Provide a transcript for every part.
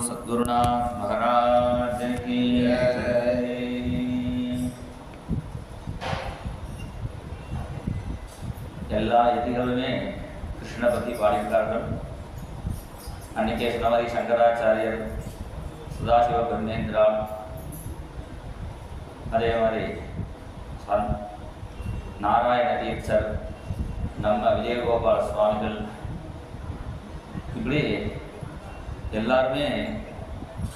सद्गुरुनाथ महाराज की जय। எல்லா யதிகளுமே கிருஷ்ணனை பற்றி பாடியிருக்கார்கள். அன்னைக்கே சொன்ன மாதிரி சங்கராச்சாரியர், சதாசிவ பிரம்மேந்திரா, அதே மாதிரி நாராயண தீர்த்தர், நம்ம விஜயகோபால சுவாமிகள், இப்படி எல்லாருமே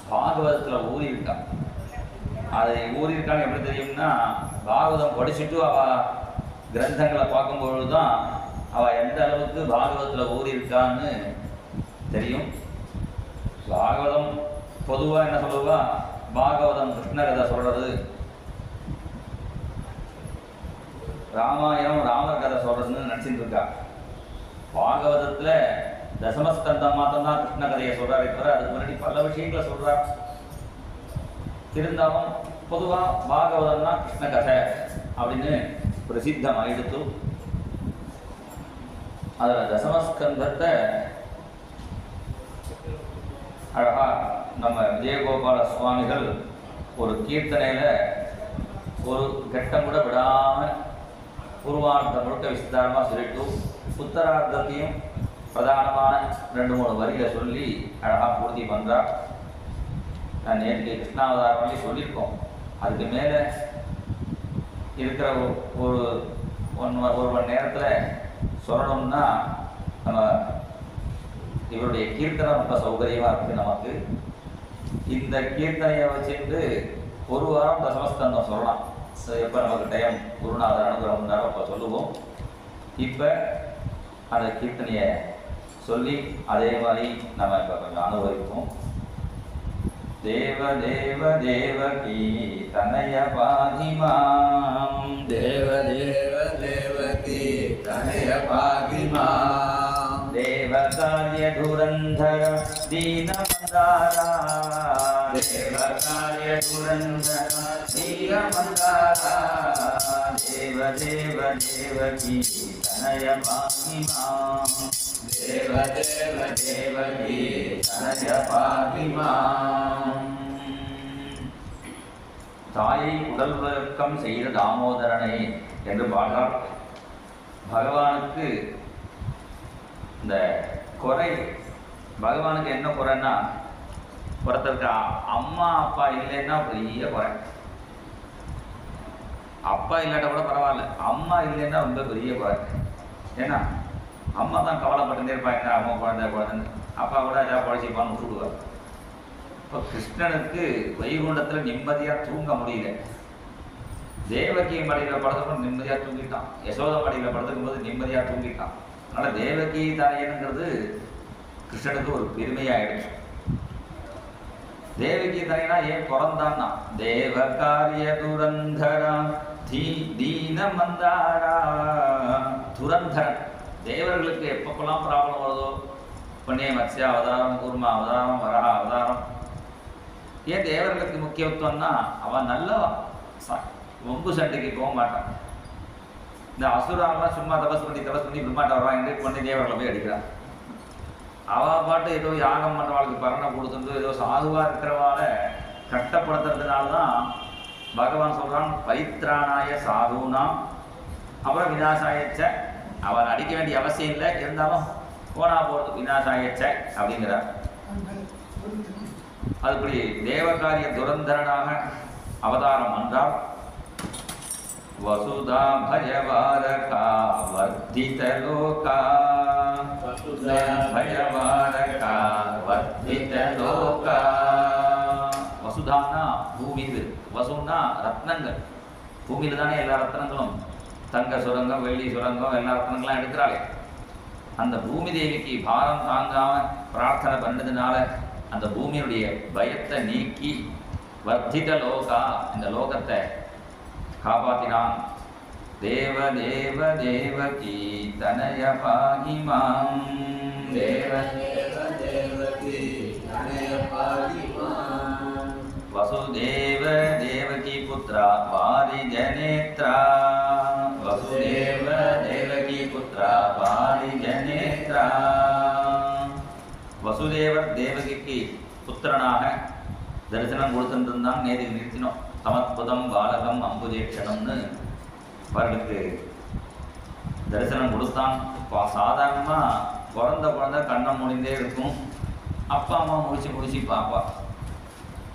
பாகவதத்தில் ஊறியிருக்காங்க. அது ஊறியிருக்காங்க எப்படி தெரியும்னா, பாகவதம் படிச்சுட்டு கிரந்தங்களை பார்க்கும்பொழுது தான் அவள் எந்த அளவுக்கு பாகவதத்தில் ஊறியிருக்கான்னு தெரியும். பாகவதம் பொதுவாக என்ன சொல்லுவா, பாகவதம் கிருஷ்ண கதை சொல்கிறது, ராமாயணம் ராமர் கதை சொல்கிறதுன்னு நினச்சிட்டு இருக்கா. பாகவதத்தில் தசமஸ்கந்தம் மாத்திரம்தான் கிருஷ்ண கதையை சொல்கிறாரே தவிர அதுக்கு முன்னாடி பல விஷயங்களை சொல்கிறார். இருந்தாலும் பொதுவாக பாகவதம்னா கிருஷ்ண கதை அப்படின்னு பிரசித்தம் ஆயிடுத்து. அதில் தசமஸ்கந்தத்தை அழகாக நம்ம விஜயகோபால சுவாமிகள் ஒரு கீர்த்தனையில் ஒரு கட்டம் கூட விடாமல் பூர்வார்த்தம் முழுக்க விஸ்தாரமாக சொல்லிட்டு உத்தரார்த்தத்தையும் பிரதானமான 2-3 வரிகளை சொல்லி அழகாக பூர்த்தி பண்ணுறார். நான் நேற்று கிருஷ்ணாவதாரம் வழி சொல்லியிருக்கோம். அதுக்கு மேலே இருக்கிற ஒரு மணி நேரத்தில் சொல்லணும்னா நம்ம இவருடைய கீர்த்தனை ரொம்ப சௌகரியமாக இருக்குது. நமக்கு இந்த கீர்த்தனையை வச்சுட்டு ஒரு வாரம் தசமஸ்கந்தம் சொல்லலாம். எப்போ நமக்கு டைம் குருநாதர் அனுகிரகம் நேரம் அப்போ சொல்லுவோம். இப்போ அந்த கீர்த்தனையை சொல்லி அதே மாதிரி நம்ம இப்போ கொஞ்சம் அனுபவிப்போம். தேவ தேவ தேவகி தனய பாகிமாம், தேவ தேவ தேவகி தனய பாகிமாம், தேவ காரிய துரந்தர தீனமந்தாரா, தேவ காரிய துரந்தர தீனமந்தாரா, தேவ தேவ தேவகி தனய பாகிமாம், தேவ தேவ தேவகி தனய பாகிமாம். தாயை உடல் விளக்கம் செய்த தாமோதரனை என்று பாடுறார். பகவானுக்கு இந்த குறை, பகவானுக்கு என்ன குறைன்னா, ஒருத்தருக்கு அம்மா அப்பா இல்லைன்னா பெரிய குறை. அப்பா இல்லாட்ட கூட பரவாயில்ல, அம்மா இல்லைன்னா ரொம்ப பெரிய குறை. ஏன்னா அம்மா தான் கவலைப்பட்டுட்டே இருப்பாங்க, அம்மா குழந்தைன்னு. அப்பா கூட ஏதாவது குழச்சிப்பான்னு விட்டுடுவார். இப்போ கிருஷ்ணனுக்கு வைகுண்டத்தில் நிம்மதியாக தூங்க முடியல. தேவகி மடியில் படுத்துக்கும் நிம்மதியாக தூங்கிட்டான், யசோத மடியில் படுத்துக்கும் போது நிம்மதியாக தூங்கிட்டான். அதனால் தேவகி தாயனுங்கிறது கிருஷ்ணனுக்கு ஒரு பெருமையாயிடுச்சு. தேவகி தாயனா ஏன் பிறந்தான்னா, தேவ காரிய துரந்தரா தீன மந்தாரா, துரந்தரன். தேவர்களுக்கு எப்பப்பெல்லாம் ப்ராப்ளம் வருதோ, புண்ணிய மத்ஸ்ய அவதாரம், கூர்மா அவதாரம், வரஹா அவதாரம். ஏன் தேவர்களுக்கு முக்கியத்துவம்னா, அவன் நல்லவன், வம்பு சண்டைக்கு போக மாட்டான். இந்த அசுராலாம் சும்மா தபஸ் பண்ணி பிரம்மாட்ட வருவாங்க, கொண்டு தேவர்களை போய் அடிக்கிறான். அவள் பாட்டு ஏதோ யாகம் பண்ணுறவாளுக்கு பரணை கொடுத்துட்டு ஏதோ சாதுவாக இருக்கிறவாள கஷ்டப்படுத்துறதுனால தான் பகவான் சொல்கிறான், பரித்ராணாய சாதுனாம் அப்புறம் விநாசாயச்ச. அவன் அடிக்க வேண்டிய அவசியம் இல்லை, இருந்தாலும் போனா போகிறது விநாசாயச்ச அப்படிங்கிறார். அதுபடி தேவகாரிய துரந்தரனாக அவதாரம் வந்தார். வசுதா பயவாரகா வர்த்தித லோகா, வசுதா பயவாரகா வர்த்தித லோகா. வசுதான்னா பூமி, வசுன்னா ரத்னங்கள். பூமியில் தானே எல்லா ரத்னங்களும், தங்க சுரங்கம், வெள்ளி சுரங்கம், எல்லா ரத்னங்கள்லாம் எடுக்கிறாளே. அந்த பூமி தேவிக்கு பாரம் தாங்காமல் பிரார்த்தனை பண்ணதுனால அந்த பூமியுடைய பயத்தை நீக்கி வர்த்தித லோகா, இந்த லோகத்தை காப்பாற்றினான். தேவ தேவ தேவகி தனய பாகிமாம், தேவ தேவ தேவகி தனய பாகிமாம், வசுதேவ தேவகி புத்ரா வாரிஜநேத்ரா, வசுதேவ தேவகி புத்ரா வாரிஜநேத்ரா. வசுதேவர் தேவகிக்கு புத்திரனாக தரிசனம் கொடுத்துட்டு இருந்தான். நேருக்கு நிறுத்தினோம். சமத்புதம் பாலகம் அம்புஜேட்சணம்னு அவர்களுக்கு தரிசனம் கொடுத்தான். இப்போ சாதாரணமாக பிறந்த குழந்தை கண்ணம் முடிந்தே இருக்கும். அப்பா அம்மா முடிச்சு பார்ப்பா.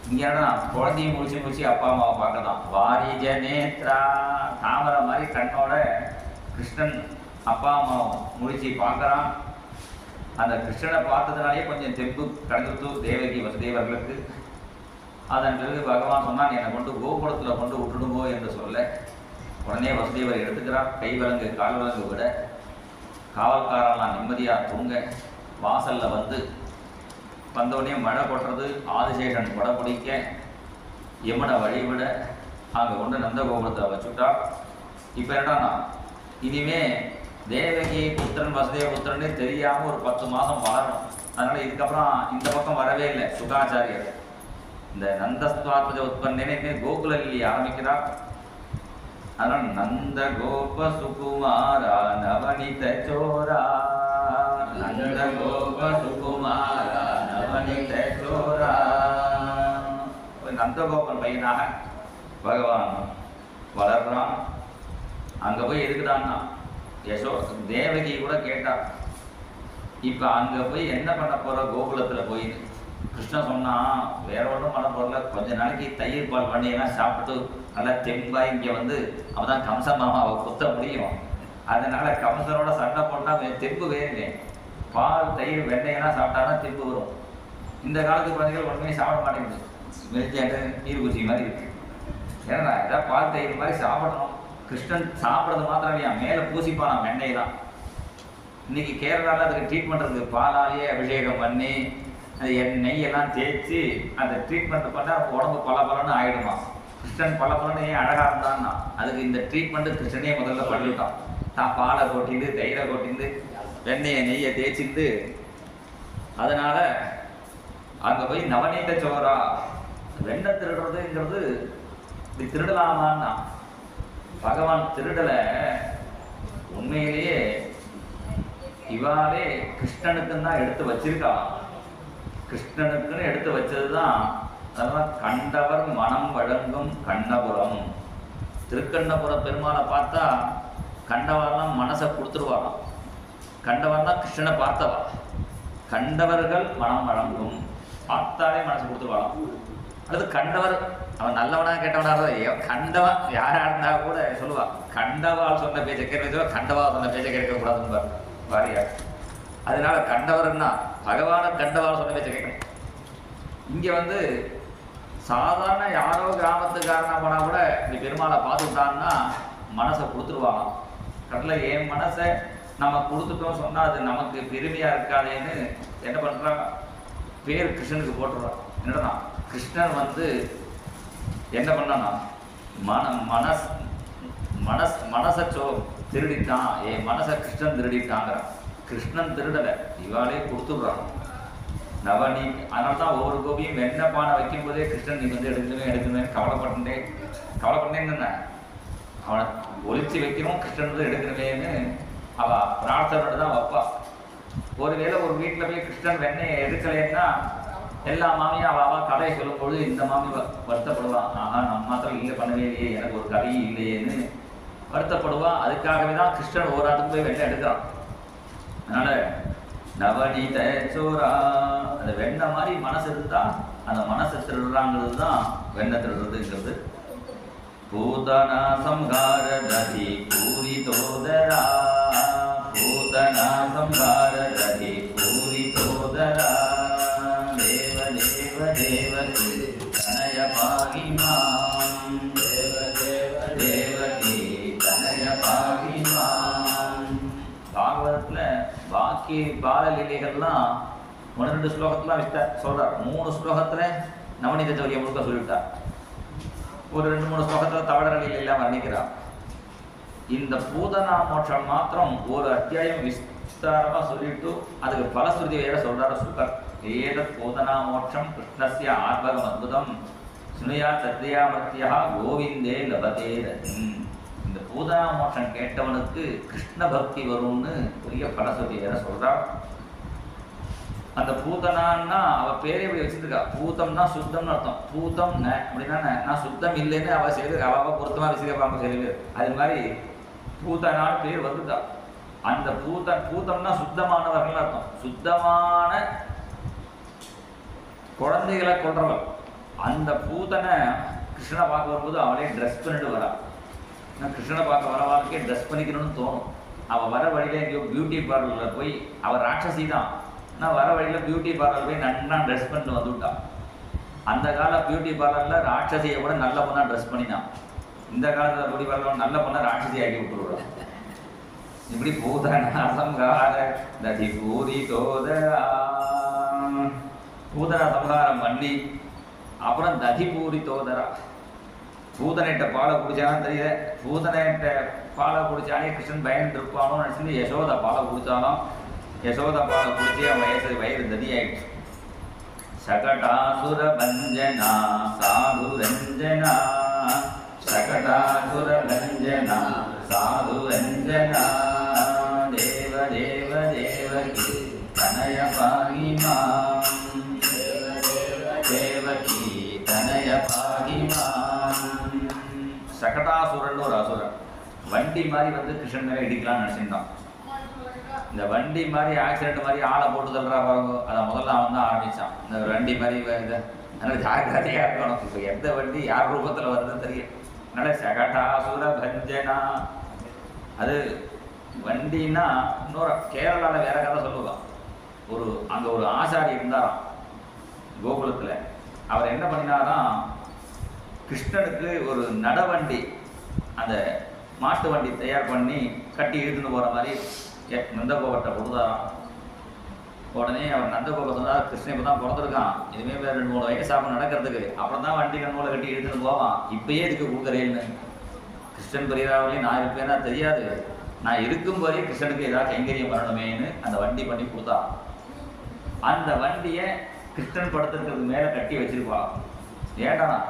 இங்கேனா குழந்தையும் முடிச்சு அப்பா அம்மாவை பார்க்கலாம். வாரிஜ நேத்ரா தாமரை மாதிரி கண்ணோட கிருஷ்ணன் அப்பா அம்மாவை முடிச்சு பார்க்குறான். அந்த கிருஷ்ணனை பார்த்ததுனாலே கொஞ்சம் தெம்பு கடந்துட்டு தேவகி வசுதேவர்களுக்கு. அதன் பிறகு பகவான் சொன்னான், என்னை கொண்டு கோகுலத்தில் கொண்டு விட்டுடுங்கோ என்று சொல்ல உடனே வசுதேவர் எடுத்துக்கிறார். கை விலங்கு கால் விலங்கு விட காவல்காரெல்லாம் நிம்மதியாக தூங்க வாசலில் வந்தோடனே மழை கொட்டுறது. ஆதிசேஷன் கொடை பிடிக்க யமுனை வழிவிட அங்கே கொண்டு நந்தகோபுரத்தை வச்சுட்டா. இப்போ என்னடானா இனிமே தேவகி புத்திரன் வசுதேவ புத்திரன்னு தெரியாமல் ஒரு 10 மாதம் வளரணும். அதனால் இதுக்கப்புறம் இந்த பக்கம் வரவே இல்லை சுகாச்சாரியர். இந்த நந்தஸ்துவாத்மஜ உற்பத்தினே கோகுல லீலி ஆரம்பிக்கிறார். அதனால் நந்த கோப சுகுமாரா நவனித சோரா நந்த கோப சுகுமாரா நவனித சோரா. நந்தகோபன் பையனாக பகவான் வளர்றான். அங்கே போய் எதுக்குதான்னா தேவகி கூட கேட்டார், இப்போ அங்கே போய் என்ன பண்ண போகிற கோகுலத்தில் போய். கிருஷ்ணன் சொன்னான், வேற ஒன்றும் பண்ண போகல, கொஞ்ச நாளைக்கு தயிர் பால் பண்ணியெல்லாம் சாப்பிட்டு நல்லா தெம்பாக இங்கே அவன் தான் கம்ச மாமாவை குத்த முடியும். அதனால கம்சனோட சண்டை போட்டால் தெம்பு வேறுங்க. பால் தயிர் வெண்ணெயெல்லாம் சாப்பிட்டாதான் தெம்பு வரும். இந்த காலத்து குழந்தைகள் ஒன்றுமே சாப்பிட மாட்டேங்குது. மெரிச்சாண்டு நீர் குச்சி மாதிரி இருக்கு. ஏன்னா ஏதாவது பால் தயிர் மாதிரி சாப்பிடணும். கிருஷ்ணன் சாப்பிட்றது மாத்திரம் இல்லையா, மேலே பூசிப்பானா வெண்ணெய் தான். இன்னைக்கு கேரளாவில் அதுக்கு ட்ரீட்மெண்ட் இருக்குது. பாலாலேயே அபிஷேகம் பண்ணி அது நெய்யெல்லாம் தேய்ச்சி அந்த ட்ரீட்மெண்ட் பண்ணால் உடம்பு பலன்னு ஆகிடுமா. கிருஷ்ணன் பலன்னு ஏன் அழகாக இருந்தான்னா அதுக்கு இந்த ட்ரீட்மெண்ட்டு கிருஷ்ணனே முதல்ல பண்ணிவிட்டான். தான் பாலை கொட்டிந்து தயிரை கொட்டிந்து வெண்ணெயை நெய்யை தேய்ச்சிந்து. அதனால் அங்கே போய் நவநீத சோரா வெண்ணெய் திருடுறதுங்கிறது இப்படி திருடலாமான்னா பகவான் திருடலை. உண்மையிலேயே இவாலே கிருஷ்ணனுக்குன்னு தான் எடுத்து வச்சிருக்கான். கிருஷ்ணனுக்குன்னு எடுத்து வச்சது தான். அதெல்லாம் கண்டவர் மனம் வழங்கும் கண்ணபுரம். திருக்கண்ணபுர பெருமாளை பார்த்தா கண்டவரெல்லாம் மனசை கொடுத்துருவாராம். கண்டவர்னா கிருஷ்ணனை பார்த்தவா. கண்டவர்கள் மனம் வழங்கும், பார்த்தாலே மனசு கொடுத்துருவாராம். அல்லது கண்டவர் அவன் நல்லவனா கேட்டவனாக கண்டவன் யாராக இருந்தால் கூட சொல்லுவா, கண்டவால் சொன்ன பேச்சை கேட்க, கண்டவால் சொன்ன பேச்சை கேட்கக்கூடாதுன்னு வாரியா. அதனால கண்டவர்னா பகவானை கண்டவால் சொன்ன பேச்சை கேட்கணும். இங்கே சாதாரண யாரோ கிராமத்துக்காரனா போனால் கூட இப்படி பெருமாளை பார்த்துட்டான்னா மனசை கொடுத்துருவாங்க. கடலில் என் மனசை நம்ம கொடுத்துட்டோம் சொன்னால் அது நமக்கு பெருமையாக இருக்காதேன்னு என்ன பண்ணுறாங்க, பேர் கிருஷ்ணனுக்கு போட்டுடுறான். என்னடா கிருஷ்ணன் என்ன பண்ணானா மனசை திருடிட்டான். என் மனசை கிருஷ்ணன் திருடிட்டாங்கிறான். கிருஷ்ணன் திருடலை, இவாளே கொடுத்துடுறான். நவனி அதனால தான் ஒவ்வொரு கோபியும் வெண்ணெய் பானை வைக்கும் போதே கிருஷ்ணன் நீ எடுக்கணுமே கவலைப்பட்டேன்னு அவனை ஒழிச்சு வைக்கணும், கிருஷ்ணன் எடுக்கணுமேன்னு அவ பிரார்த்தனோட தான் வைப்பா. ஒருவேளை ஒரு வீட்டில் போய் கிருஷ்ணன் வெண்ணெயை எடுக்கலைன்னா எல்லா மாமியும் அவள் கதையை சொல்லும்போது இந்த மாமி வருத்தப்படுவான். ஆஹா நம்ம மாத்திரம் இல்லை பண்ணவே இல்லையே, எனக்கு ஒரு கதையும் இல்லையேன்னு வருத்தப்படுவான். அதுக்காகவே தான் கிருஷ்ணன் ஒரு ஆட்டுக்கு போய் வெண்ணெய் எடுக்கிறான். அதனால நவநீத சோரா அந்த வெண்ணெய் மாதிரி மனசு இருந்தா அந்த மனசை திருடுறாங்கிறது தான் வெண்ணெய் திருடுறதுங்கிறது. பூதனா சம்ஹார ததி பூரி தோதரா பூதனா சம்ஹார ததி பூரி தோதரா தேவ தேவ தேவகி தனய பாகிமாம் தேவ தேவ தேவகி தனய பாகிமாம். பாகவதத்தில் பாக்கி பாலலீலைகள்லாம் 1-2 ஸ்லோகத்தில் சொல்கிறார். 3 ஸ்லோகத்தில் நவநீத சௌரியை முழுக்க சொல்லிவிட்டார். ஒரு 2-3 ஸ்லோகத்தில் தவடர லீலையெல்லாம் வர்ணிக்கிறார். இந்த பூதனா மோட்சம் மாத்திரம் ஒரு அத்தியாயம் விஸ்தாரமாக சொல்லிட்டு அதுக்கு பலஸ்ருதி வேற சொல்கிறார் சுகர். ஏத பூதனா மோட்சம் கிருஷ்ணஸ்ய ஆத்மகம் அத்புதம் சுனியா சத்யாமர்த்தியா கோவிந்தே லபதே ரதி. இந்த பூதனா மோட்சம் கேட்டவனுக்கு கிருஷ்ண பக்தி வரும்னு பெரிய பலஸ்ருதி வேற சொல்கிறார். அந்த பூதனான்னா அவள் பேரே இப்படி வச்சுருக்கா. பூதம்னா சுத்தம்னு அர்த்தம். பூதம் ந அப்படின்னா நான் சுத்தம் இல்லைன்னு அவள் செய்து அவள் பொருத்தமாக வச்சுருப்பாங்க செய்து. அது மாதிரி பூதனான்னு பேர் வந்துட்டா. அந்த பூதம்னா சுத்தமானவர்கள் அர்த்தம். சுத்தமான குழந்தைகளை கொள்றவள். அந்த பூதனை கிருஷ்ணனை பார்க்க வரும்போது அவளே ட்ரெஸ் பண்ணிட்டு வரா. கிருஷ்ணனை பார்க்க வரவாளுக்கே ட்ரெஸ் பண்ணிக்கணும்னு தோணும். அவள் வர வழியில் எங்கேயோ பியூட்டி பார்லரில் போய், அவள் ராட்சசி தான், ஆனால் வர வழியில் பியூட்டி பார்லர் போய் நன்னா ட்ரெஸ் பண்ணிட்டு வந்துவிட்டான். அந்த கால பியூட்டி பார்லரில் ராட்சசியை கூட நல்ல பொண்ணாக ட்ரெஸ் பண்ணினான். இந்த காலத்தில் பியூட்டி பார்லர் நல்ல பொண்ணை ராட்சசி ஆக்கி விட்டுருவான். இப்படி பூதனாசம்கார ததி பூரி தோதரா, பூதன சம்ஹாரம் பண்ணி அப்புறம் ததி பூரி தோதரா. பூதனைட்ட பாலை குடிச்சாலும் தெரியல. பூதனைட்ட பாலை குடிச்சாலே கிருஷ்ணன் பயந்து இருப்பானோ நினச்சிட்டு யசோதா பாலை குடித்தாலும் யசோதா பாலை குடிச்சு அவன் வயிறு ததி ஆயிடுச்சு. சகடாசுர பஞ்சனா சாது ரஞ்சனா, சகடாசுர பஞ்சனா சாது ரஞ்சனா, தேவ தேவ தேவகி தனய பாகிமாம், தேவகி தனய பாகிமாம். சகடாசுரன் ஒரு அசுரன் வண்டி மாதிரி வந்து கிருஷ்ணன் மேலே இடிக்கலாம்னு நினச்சிருந்தான். இந்த வண்டி மாதிரி ஆக்சிடென்ட் மாதிரி ஆளை போட்டு தள்ளுறா பாருங்க, அதை முதல்ல அவன் தான் ஆரம்பித்தான். இந்த வண்டி மாதிரி இதை அதனால் ஜாக்கிரதையாக இருக்கணும். இப்போ எந்த வண்டி யார் ரூபத்தில் வருதுன்னு தெரியும். அதனால் சகடாசுர பஞ்சனா, அது வண்டின்னா இன்னொரு கேரளாவில் வேற கதை சொல்லுவான். அங்கே ஒரு ஆசாரி இருந்தாராம் கோகுலத்தில். அவர் என்ன பண்ணினாராம், கிருஷ்ணனுக்கு ஒரு நடவண்டி, அந்த மாட்டு வண்டி தயார் பண்ணி கட்டி இழுத்துன்னு போகிற மாதிரி நந்தகோபத்தை கொடுத்தாராம். உடனே அவர் நந்தகோபம் சொன்னார், கிருஷ்ணன் இப்போ தான் பிறந்திருக்கான், இதுமாரி 2-3 வயசாகும் நடக்கிறதுக்கு, அப்புறம் தான் வண்டி கண்ணோட கட்டி இழுத்துன்னு போவான், இப்பயே இதுக்கு கொடுக்குறேன்னு. கிருஷ்ணன் பெரியராவிலையும் நான் இருப்பேன்னா தெரியாது, நான் இருக்கும் போதே கிருஷ்ணனுக்கு ஏதாவது கைங்கரியம் பண்ணணுமேன்னு அந்த வண்டி பண்ணி கொடுத்தா. அந்த வண்டியை கிருஷ்ணன் படுத்துறதுக்கு மேலே கட்டி வச்சிருப்பா. ஏட்டானா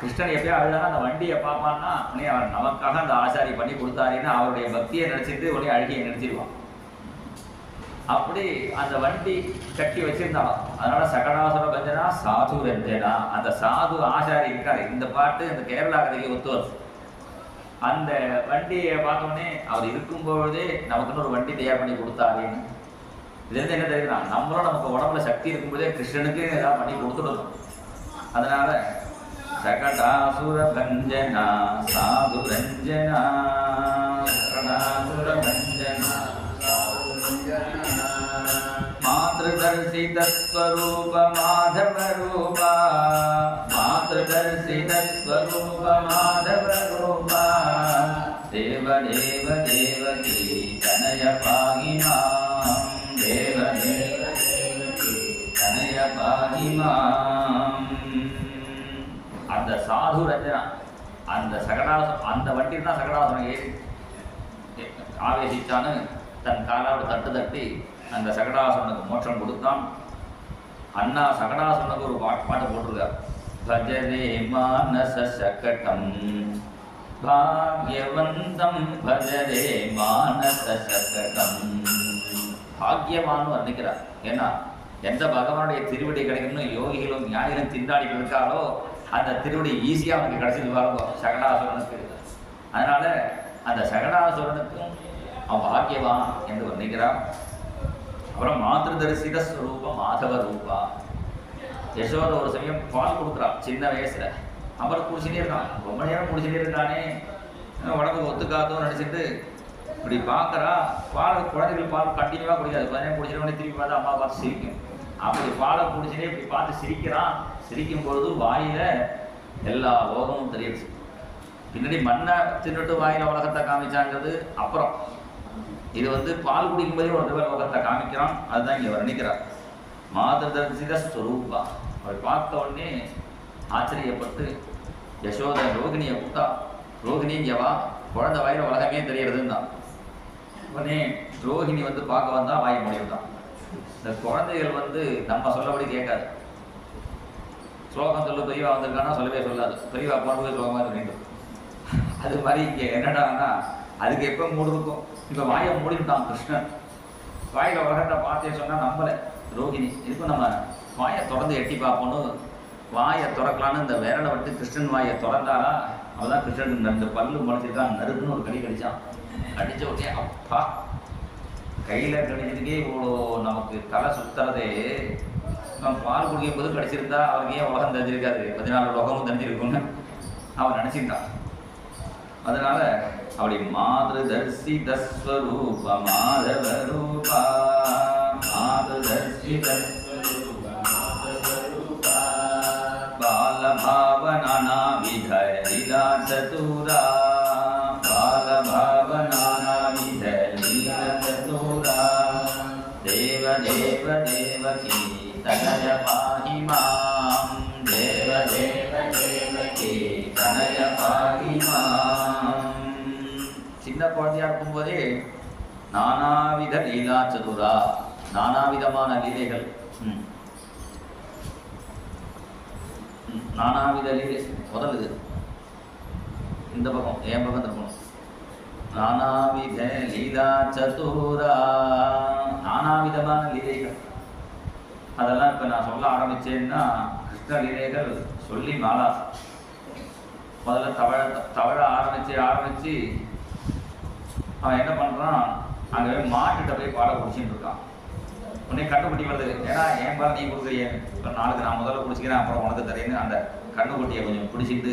கிருஷ்ணன் எப்பயோ அழுதானா அந்த வண்டியை பார்ப்பான்னா உடனே அவர் நமக்காக அந்த ஆசாரி பண்ணி கொடுத்தாருன்னு அவருடைய பக்தியை நினச்சிட்டு உடனே அழுகியை நினச்சிடுவான். அப்படி அந்த வண்டி கட்டி வச்சிருந்தாலும் அதனால சகடாசுர பஞ்சனா சாது ரஞ்சனா, அந்த சாது ஆசாரி இருக்காரு. இந்த பாட்டு இந்த கேரளா கதைக்கு ஒத்துவர். அந்த வண்டியை பார்த்தோன்னே அவர் இருக்கும்பொழுதே நமக்குன்னு ஒரு வண்டி தயார் பண்ணி கொடுத்தாருன்னு. இதுலேருந்து என்ன தெரியுதுன்னா, நம்மளும் நமக்கு உடம்புல சக்தி இருக்கும்போதே கிருஷ்ணனுக்கு ஏதாவது பண்ணி கொடுத்துடணும். அதனால சகடாசுர பஞ்சனா சாது ரஞ்சனா, சகடாசுர பஞ்சனா மாத்ருதர்சித ஸ்வரூப மாதவ ரூபா, மாத்ருதர்சித ஸ்வரூப மாதவ ரூபா, தேவ தேவ தேவகி தனய பாகிமாம், தேவ தேவ தேவகி தனய பாகிமாம். அந்த சாது ரஞ்சனா அந்த சகடாசுரம், அந்த வண்டியில் தான் சகடாசுரம் ஏறி ஆவேசித்தான்னு தன் காலாவோட தட்டி அந்த சகடாசுரனுக்கு மோட்சம் கொடுத்தான். அண்ணா சகடாசுரனுக்கு ஒரு பாட்டு போட்டிருக்கார். பஜரே மானச சகடம் பாக்யவந்தம், பஜரே மானச சகடம். பாக்யவான்னு வர்ணிக்கிறார். ஏன்னா எந்த பகவானுடைய திருவடி கிடைக்கணும்னு யோகிகளும் ஞானிகளும் திண்டாடிகள் இருக்காரோ அந்த திருவடி ஈஸியாக அவனுக்கு கிடைச்சது பாருங்க சகடாசுரனுக்கு. அதனால அந்த சகடாசுரனுக்கும் அவன் பாக்கியவான் என்று வர்ணிக்கிறான். அப்புறம் மாத்ருதரிசித ஸ்வரூப மாதவ ரூபா. யசோத ஒரு சமயம் பால் கொடுக்குறான் சின்ன வயசுல. அப்புறம் குடிச்சுட்டே இருக்கான், ரொம்ப நேரம் குடிச்சுட்டே இருக்கானே, உடம்புக்கு ஒத்துக்காதோன்னு நினச்சிட்டு இப்படி பார்க்குறா. குழந்தைகள் பால் கண்டினியூவாக குடிக்காது, கொஞ்ச நேரம் குடிச்சிட்டு திருப்பி பார்த்தா அம்மா பார்த்து சிரிக்கும். அப்படி பாலை குடிச்சுட்டே இப்படி பார்த்து சிரிக்கிறான். சிரிக்கும் பொழுது வாயில எல்லா லோகமும் தெரியுது. பின்னாடி மண்ணை தின்னுட்டு வாயில உலகத்தை காமிச்சாங்கிறது அப்புறம். இது பால் குடிக்கும்போதே ஒரு தடவை லோகத்தை காமிக்கிறான். அதுதான் இங்கே வர்ணிக்கிறார். மாதர்சித ஸ்வரூபா. அவரை பார்த்த உடனே ஆச்சரியப்பட்டு யசோத ரோகிணியை கூட்டா. ரோகிணி எவா குழந்தை வாயில உலகமே தெரியறதுன்னு தான். உடனே ரோகிணி பார்க்க வந்தா வாய் முடிவுதான். இந்த குழந்தைகள் நம்ம சொல்லபடி கேட்காது. ஸ்லோகம் சொல்லு பெரியவா வந்திருக்கான்னா சொல்லவே சொல்லாது. பெரியவா போனது ஸ்லோகமாக வேண்டும். அது மாதிரி இங்கே என்னடான்னா அதுக்கு எப்போ மூடு இருக்கும். இப்போ வாயை மூடிவிட்டான் கிருஷ்ணன். வாயில் உலகத்தை பார்த்தே சொன்னால் நம்பலை ரோகிணி. இதுக்கும் நம்ம வாயை திறந்து எட்டி பார்ப்போன்னு வாயை திறக்கலான்னு இந்த விரலை விட்டு கிருஷ்ணன் வாயை திறந்தாரா, அவதான் கிருஷ்ணன் 2 பல்லு முளைச்சிருக்கான். நறுக்குன்னு ஒரு கடி கடிச்சான். கடிச்ச உடனே அப்பா கையில் கடிச்சதுக்கே இவ்வளோ நமக்கு தலை சுத்துறதே. நம்ம பால் குடிக்கும் போது கடிச்சிருந்தா அவருக்கு ஏன் உலகம் தெரிஞ்சிருக்காது, 14 உலகமும் தெரிஞ்சிருக்குன்னு அவன் நினச்சிருந்தான். அதனால அப்படி மாதர்சி தஸ்வரூப மாதவ ரூபா மாதர்சி பாலபாவனா விதலீலா சதுரா பாலபாவனா விதலீலா சதுரா தேவ தேவ தேவகி தனய பாஹி மாம் தேவ தேவ தேவகி தனய பாஹி மாம். சின்ன குழந்தையா இருக்கும்போதே நானாவித லீலா சதுரா, நானாவிதமான லீலைகள், நானாவித லீலை. முதல் இது இந்த பக்கம் என் பக்கம் இருக்கணும். நானாவித லீலா சதுரா, நானாவிதமான லீலைகள். அதெல்லாம் இப்போ நான் சொல்ல ஆரம்பித்தேன்னா கிருஷ்ண லீலைகள் சொல்லி மாலா. முதல்ல தவழ ஆரம்பித்து அவன் என்ன பண்ணுறான், அங்கே மாட்டுகிட்ட போய் பாலை குடிச்சின்னு இருக்கான். உடனே கண்ணுக்குட்டி வருது. ஏன்னா என் பால் நீ கொடுக்குறிய, இப்போ நாளுக்கு நான் முதல்ல குடிச்சிக்கிறேன் அப்புறம் உனக்கு தரேன்னு அந்த கண்ணுக்குட்டியை கொஞ்சம் பிடிச்சிட்டு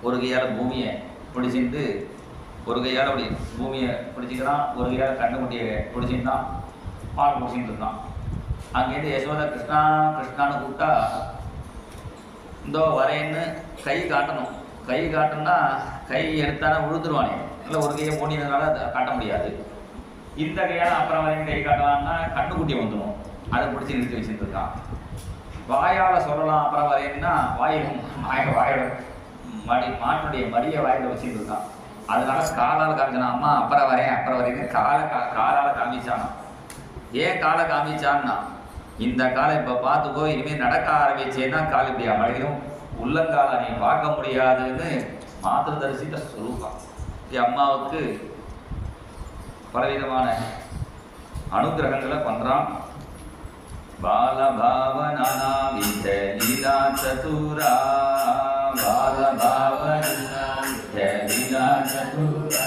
ஒரு கையால் பூமியை பிடிச்சிட்டு ஒரு கையால் அப்படி பூமியை பிடிச்சிக்கிறான், ஒரு கையால் கண்ணுக்குட்டியை பிடிச்சிருந்தான், பால் குடிச்சிட்டு இருந்தான். அங்கேருந்து யசோதா கிருஷ்ணா கிருஷ்ணான்னு கூப்பிட்டா இந்தோ வரேன்னு கை காட்டணும். கை காட்டணும்னா கை எடுத்தானா விழுந்துருவானே, இல்லை ஒரு கையை போனியதுனால அதை காட்ட முடியாது. இந்த கையால் அப்புறம் வரையும் கை காட்டலாம்னா கண்ணுக்குட்டியை வந்துடும், அதை பிடிச்சி நிறுத்தி வச்சுட்டு இருக்கான். வாயால் சொல்லலாம் அப்புறம் வரையும்னா வாயோட மாட்டுடைய மடியை வாயில் வச்சுட்டு இருக்கான். அதனால காலால் காமிச்சானா, அம்மா அப்புறம் வரையும் காலால் காமிச்சானா. ஏன் காலை காமிச்சான்னா, இந்த காலை இப்போ பார்த்துக்கோ, இனிமேல் நடக்க ஆரம்பிச்சேன்னா கால் இப்படியா மழையும் உள்ளங்காலை நீ பார்க்க முடியாதுன்னு மாத்திருதரிசிட்ட சொல்லுவான். அம்மாவுக்கு பலவிதமான அனுகிரகங்களை பண்றான். பாலபாவனா வித லீலா சதுரா பாலபாவனா வித லீலா சதுரா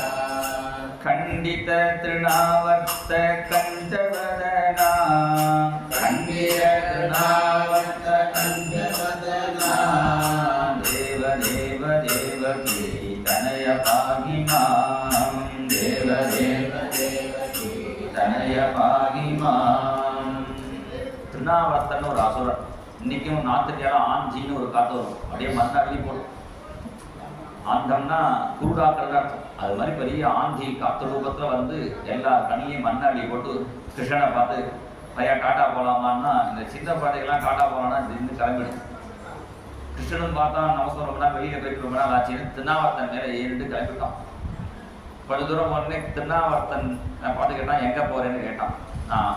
கண்டித திருநாவர்த்த கஞ்சவதனா கண்டித திருநாவர்த்த கஞ்சவதனா தேவ தேவ தேவகி தனய பாகி மாம் தேவ தேவ தேவகி தனய பாகி மாம். திருநாவர்த்தன்னு ஒரு அசுரன். இன்னைக்கும் நாத்துக்கையால ஆஞ்சின்னு ஒரு காத்து வரும், அப்படியே மண்ணாடி போடும். ஆந்தம்னா குருடாக்கள் அர்த்தம். அது மாதிரி பெரிய ஆந்தி காத்து ரூபத்தில் வந்து எல்லா கனியையும் மண்ணாடி போட்டு கிருஷ்ணனை பார்த்து பையா காட்டா போகலாமான்னா, இந்த சின்ன குழந்தைகள்லாம் காட்டா போகலான்னா திடீர்னு கிளம்பிடும். கிருஷ்ணன் பார்த்தா நமக்கு ரொம்ப நாள் வெளியில் போயிட்டு ரொம்ப நாள் ஆச்சுன்னு திருநாவர்த்தன் மேலே ஏறிட்டு கிளம்பிட்டான். கொஞ்ச தூரம் உடனே திருநாவர்த்தன் நான் பார்த்து கேட்டான், எங்கே போகிறேன்னு கேட்டான். நான்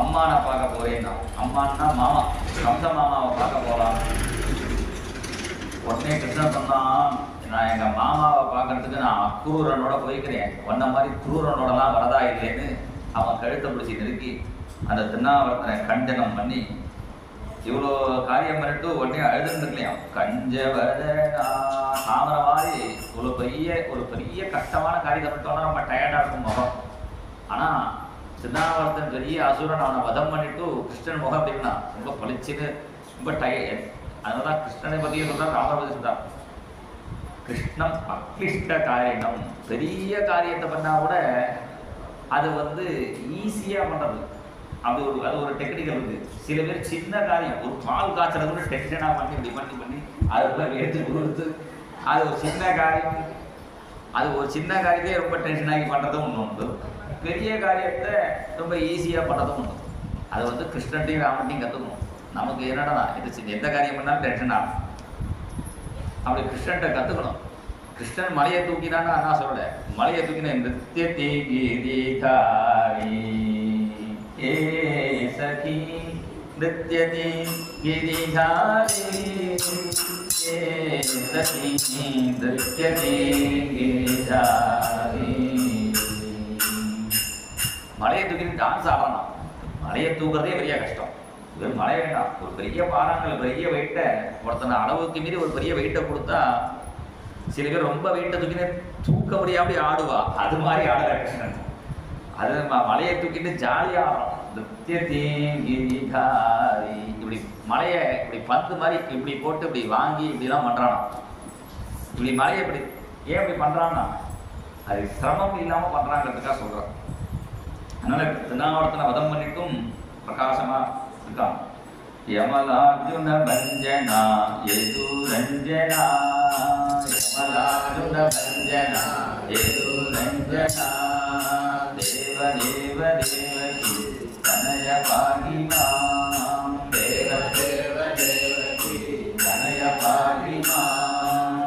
அம்மானை பார்க்க போகிறேன்னா, அம்மான்னா மாமா, கம்ச மாமாவை பார்க்க போகலாம். உடனே கிருஷ்ணன் சொன்னான், நான் எங்கள் மாமாவை பார்க்கறதுக்கு நான் அக்ரூரனோட போய்க்கிறேன், ஒன்ன மாதிரி குரூரனோடலாம் வரதா இல்லைன்னு அவன் கழுத்தை பிடிச்சி நெருக்கி அந்த திருநாவர்த்தனை கண்டனம் பண்ணி இவ்வளோ காரியம் பண்ணிட்டு உடனே அழுதுருக்கலையாம். கஞ்சவதனா தாமரை மாதிரி ஒரு பெரிய கஷ்டமான காரியத்தை பண்ணிட்டோம்னா ரொம்ப டயர்டாக இருக்கும் முகம். ஆனால் திருநாவர்த்தன் பெரிய அசுரன் அவனை வதம் பண்ணிட்டு கிருஷ்ணன் முகம் அப்படின்னா ரொம்ப பளிச்சுன்னு ரொம்ப டயர்ட். அதனால கிருஷ்ணனை பற்றியும் சொல்றான், ராமரை பற்றி சொல்றான். கிருஷ்ணம் அக்லிஷ்ட காரியம், பெரிய காரியத்தை பண்ணா கூட அது வந்து ஈஸியா பண்றது. அது ஒரு டெக்னிக்கல் இருக்கு. சில பேர் சின்ன காரியம், ஒரு பால் காய்ச்சல கூட டென்ஷனா பண்ணி இப்படி பண்ணி அதுக்குள்ள எடுத்து கொடுத்து அது ஒரு சின்ன காரியம். அது ஒரு சின்ன காரியத்தையே ரொம்ப டென்ஷன் ஆகி பண்றதும் ஒன்று உண்டு, பெரிய காரியத்தை ரொம்ப ஈஸியா பண்றதும் உண்டு. அது வந்து கிருஷ்ணன்ட்டையும் ராமன்ட்டையும் கற்றுக்கணும். நமக்கு என்னடா இது எந்த காரியம் பண்ணாலும் டென்ஷன் ஆகும். அப்படி கிருஷ்ணன்ட்ட கற்றுக்கணும். கிருஷ்ணன் மலையை தூக்கினான்னு அண்ணா சொல்லலை, மலையை தூக்கின நிருத்யதி கிரிதாரி ஏ சகி நிருத்யதி கிரிதாரி ஏ சகி நிருத்யதி கிரிதாரி. மலையை தூக்கிட்டு டான்ஸ் ஆடலாம். மலையை தூக்குறதே பெரிய கஷ்டம். வெறும் மலை வேண்டாம், ஒரு பெரிய பாறாங்கல் பெரிய வெயிட்டை ஒருத்தனை அளவுக்கு மீறி ஒரு பெரிய வெயிட்டை கொடுத்தா சில பேர் ரொம்ப வெயிட்டை தூக்கிட்டு தூக்க முடியாம ஆடுவா. அது மாதிரி ஆடல கிருஷ்ணன். அது மலையை தூக்கிட்டு ஜாலியாக ஆடுறோம். இப்படி மலையை இப்படி பந்து மாதிரி இப்படி போட்டு இப்படி வாங்கி இப்படிலாம் பண்றானா. இப்படி மலையை இப்படி ஏன் இப்படி பண்றான்னா அது சிரமம் இல்லாம பண்றாங்கிறதுக்காக சொல்றான். அதனால திருநாவர்த்தனை வதம் பண்ணிட்டும் பிரகாசமா இருக்கான். யமலார்ஜுன பஞ்சனா யதுரஞ்சனா யமலார்ஜுன பஞ்சனா யதுரஞ்சனா தேவ தேவ தேவகி தனய பாகிமாம் தேவ தேவ தேவகி தனய பாகிமாம்.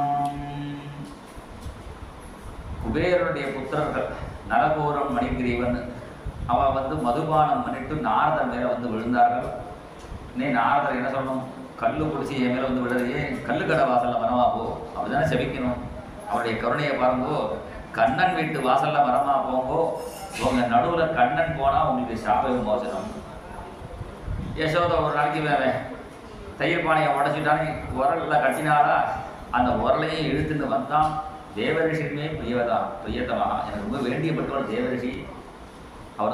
குபேரனுடைய புத்திரர்கள் நரகோரம் மணிகிரீவன் அவ மதுபானம் பண்ணிட்டு நாரதர் மேல விழுந்தார்கள். நாரதர் என்ன சொல்லணும், கல்லு குடிச்சு என் மேல விழுறையே, கல்லு கடை வாசல்ல மரமா போ, அப்படிதானே செபிக்கணும். அவருடைய கருணையை பாருங்கோ. கண்ணன் வீட்டு வாசல்ல மரமா போங்கோ, உங்க நடுவுல கண்ணன் போனா உங்களுக்கு சாப விமோசனம். யசோதா ஒரு நாளைக்கு தயிர் பானையை உடச்சிட்டானே, உரல்ல கட்டினாரா, அந்த உரலையும் இழுத்துட்டு வந்தான். தேவரிஷியுமே பிரியதமாக எனக்கு ரொம்ப வேண்டியப்பட்டவர் தேவரிஷி. அவர்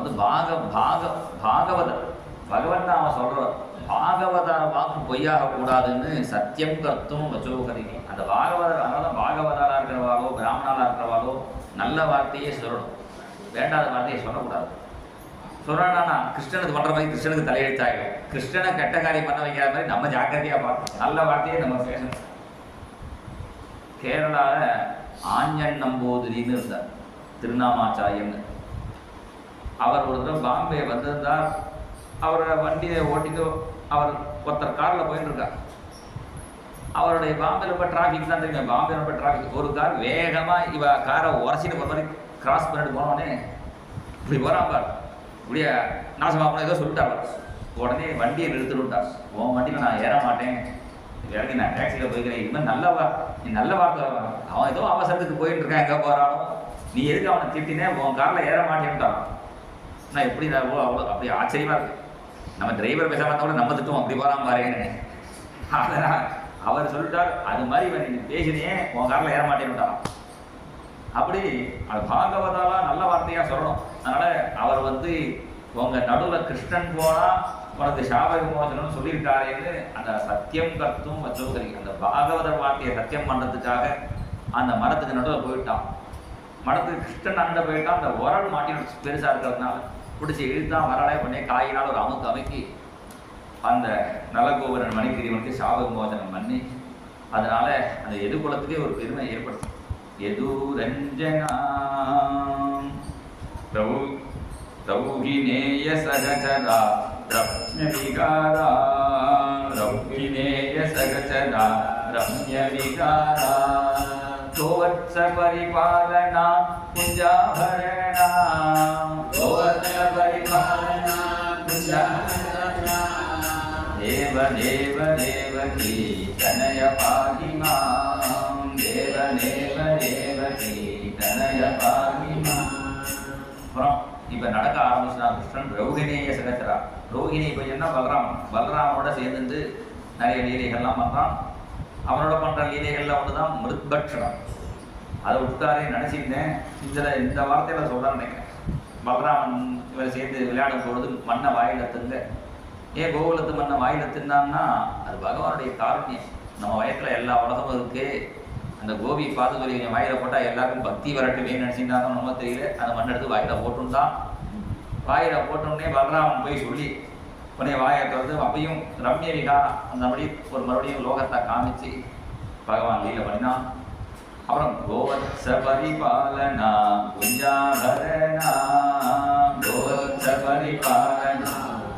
பாகவதர், பகவன் நாம சொல்றார். பாகவதார வாக்கு பொய்யாக கூடாதுன்னு சத்தியம் கர்த்தும் வச்சோகரிங்க. அந்த பாகவதர், அதனால பாகவதாரா இருக்கிறவாளோ பிராமணாலா இருக்கிறவாளோ நல்ல வார்த்தையே சொல்லணும், வேண்டாத வார்த்தையை சொல்லக்கூடாது. சொல்லணும்னா கிருஷ்ணனுக்கு பண்ற மாதிரி கிருஷ்ணனுக்கு தலையெழுத்தாயிடும். கிருஷ்ணனை கெட்ட காரியம் பண்ண வைக்கிற மாதிரி நம்ம ஜாக்கிரதையா பார்க்கணும், நல்ல வார்த்தையை நம்ம பேசணும். கேரளால ஆஞ்சன் நம்பூதிரின்னு இருந்தார், திருநாமாச்சாரியன்னு. அவர் ஒரு தடவை பாம்பே வந்திருந்தார். அவரோட வண்டியை ஓட்டிட்டு அவர் ஒருத்தர் காரில் போயிட்டு இருக்கார். அவருடைய பாம்பேல ரொம்ப டிராஃபிக் தான் தெரியும், பாம்பே ரொம்ப டிராஃபிக். ஒரு கார் வேகமாக இவ காரை உரசிட்டு போகிற மாதிரி கிராஸ் பண்ணிட்டு போனோடனே இப்படி போகிறான் பார், இப்படியே நாசமாக போன ஏதோ சொல்லிட்டார். உடனே வண்டியை நிறுத்திவிட்டார். உன் வண்டியில் நான் ஏற மாட்டேன், இறங்கி நான் டாக்ஸியில் போய்க்கிறேன், இதுமாதிரி நீ நல்ல வார்த்தை. அவன் ஏதோ அவசரத்துக்கு போயிட்டு இருக்கான், எங்கே போகிறானோ, நீ எதுக்கு அவனை திட்டினே, உன் காரில் ஏற மாட்டேன்ட்டான். நான் எப்படி நான் அவ்வளோ அப்படி ஆச்சரியமாக இருக்கு. நம்ம டிரைவர் பேச பார்த்தா கூட நம்ம திட்டம் அப்படி போகிறான் பாருன்னு. அதனால் அவர் சொல்லிட்டார், அது மாதிரி நீ பேசினே உன் காரில் ஏற மாட்டேன்ட்டான். அப்படி அது பாகவதாலா நல்ல வார்த்தையாக சொல்லணும். அதனால் அவர் உங்கள் நடுவில் கிருஷ்ணன் போனால் உனக்கு சாப விமோசனம்னு சொல்லியிருக்காருன்னு அந்த சத்தியம் கர்த்தும் வச்சோகரி, அந்த பாகவதர் வார்த்தையை சத்தியம் பண்ணுறதுக்காக அந்த மரத்துக்கு நடுவில் போயிட்டான். மரத்துக்கு கிருஷ்ணன் அண்ட போயிட்டான். அந்த உரல் மாட்டின பெருசாக இருக்கிறதுனால பிடிச்சி இழுத்தான். வரலை உடனே காயினால் ஒரு அமைக்கி அந்த நலகோபுரன் மணிகிரீவனுக்கு சாப விமோசனம் பண்ணி அதனால அந்த எது குலத்துக்கே ஒரு பெருமை ஏற்படுத்தும். எது ரஞ்சனா ரௌஹினேய சகச்சரா ரம்ய விகாரா ரௌஹினேய சகச்சரா ரம்ய விகாரா கோவத்ஸ பரிபாலனா குஞ்சாபரணா கோவத்ஸ பரிபாலனா குஞ்சாபரணா தேவ தேவ தேவகி தனய பாகிமாம் தேவ தேவ தேவகி தனய பாகிமாம். அப்புறம் இப்போ நடக்க ஆரம்பிச்சுனா கிருஷ்ணன் ரோகிணிய சகச்சரா. ரோகிணி பையன்னா பலராமனோட சேர்ந்து நிறைய லீலைகள்லாம் பண்ணுறான். அவனோட பண்ணுற லீலைகள்ல ஒன்று தான் மிருத்பக்ஷணம். அதை விட்டாரே நினச்சிருந்தேன், இந்த வார்த்தையில் சொல்கிறான்னு நினைக்கிறேன். பலராமன் இவரை சேர்ந்து விளையாடும் பொழுது மண்ணை வாயில திங்க. ஏன் கோகுலத்து மண்ணை வாயில தின்னான்னா அது பகவானுடைய காருண்யம். நம்ம வயத்தில் எல்லா உலகமும் இருக்கு. அந்த கோபி பார்த்து சொல்லி கொஞ்சம் வாயில போட்டால் எல்லாருக்கும் பக்தி வரட்டுமே நினச்சிருந்தாங்க, நம்ம தெரியல. அந்த மண் எடுத்து வாயில போட்டுட்டான். வாயில போட்டோடனே பலராமன் போய் சொல்லி உடனே வாயை திறந்து அப்பையும் ரம்ய விகாரா அந்தபடி ஒரு மறுபடியும் லோகத்தை காமிச்சு பகவான் லீல பண்ணினான். அப்புறம் கோவத்ஸ பரிபாலனா குஞ்சாபரணா கோவத்ஸ பரிபாலனா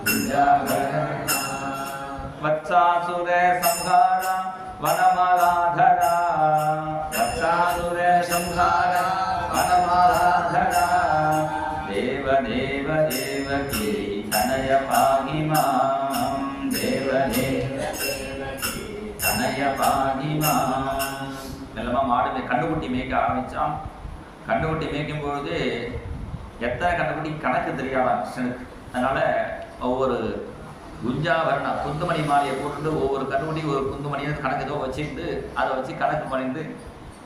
குஞ்சாபரணா வத்சாசுர சம்ஹாரா வனமாலாதரா வத்சாசுர சம்ஹாரா வனமாலாதரா தேவ தேவ தேவகி தனய பாகிமாம் தேவ தேவ தேவகி தனய பாகிமாம். மெல்லமாக மாடு கண்ணுக்குட்டி மேய்க்க ஆரம்பித்தான். கண்ணுக்குட்டி மேய்க்கும் பொழுது எத்தனை கண்டுபிடி கணக்கு தெரியாதான் கிருஷ்ணனுக்கு. அதனால ஒவ்வொரு குஞ்சாவரண குந்துமணி மாலையை போட்டுட்டு ஒவ்வொரு கண்டுபிடி ஒரு குந்துமணியை கணக்கு ஏதோ வச்சுட்டு அதை வச்சு கணக்கு பண்ணிட்டு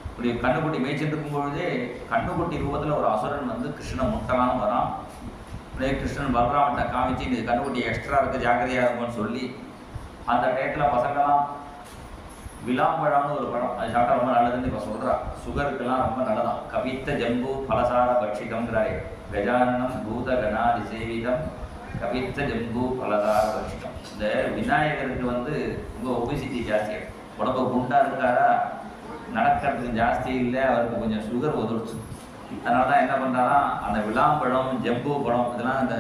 இப்படி கண்ணுக்குட்டி மேய்ச்சிட்டு இருக்கும்பொழுதே கண்ணுக்குட்டி ரூபத்தில் ஒரு அசுரன் வந்து கிருஷ்ணனை முட்டலான்னு வரான். கிருஷ்ணன் பலராமன்ட்ட காமிச்சு இந்த கண்ணுக்குட்டி எக்ஸ்ட்ரா இருக்குது ஜாக்கிரதையாக இருக்கும்னு சொல்லி அந்த டயத்தில் பசங்கள்லாம் விளாம்பழம்னு ஒரு பழம் அது சாப்பிட்டா ரொம்ப நல்லதுன்னு இப்போ சொல்கிறா. சுகருக்கெல்லாம் ரொம்ப நல்லதான். கவித்த ஜம்பு பலசார பட்சிதம்ங்கிறாரே கஜானனம் பூத கணாதி சேவிதம் கவித்த ஜம்பு பலசார பட்சிதம். இந்த விநாயகருக்கு வந்து ரொம்ப ஒபிசிட்டி ஜாஸ்தி, உடம்பு குண்டாக இருக்காரா, நடக்கிறதுக்கு ஜாஸ்தி இல்லை, அவருக்கு கொஞ்சம் சுகர் ஒதுடுச்சு. அதனால தான் என்ன பண்ணுறாரா அந்த விளாம்பழம் ஜம்பு பழம் இதெல்லாம் அந்த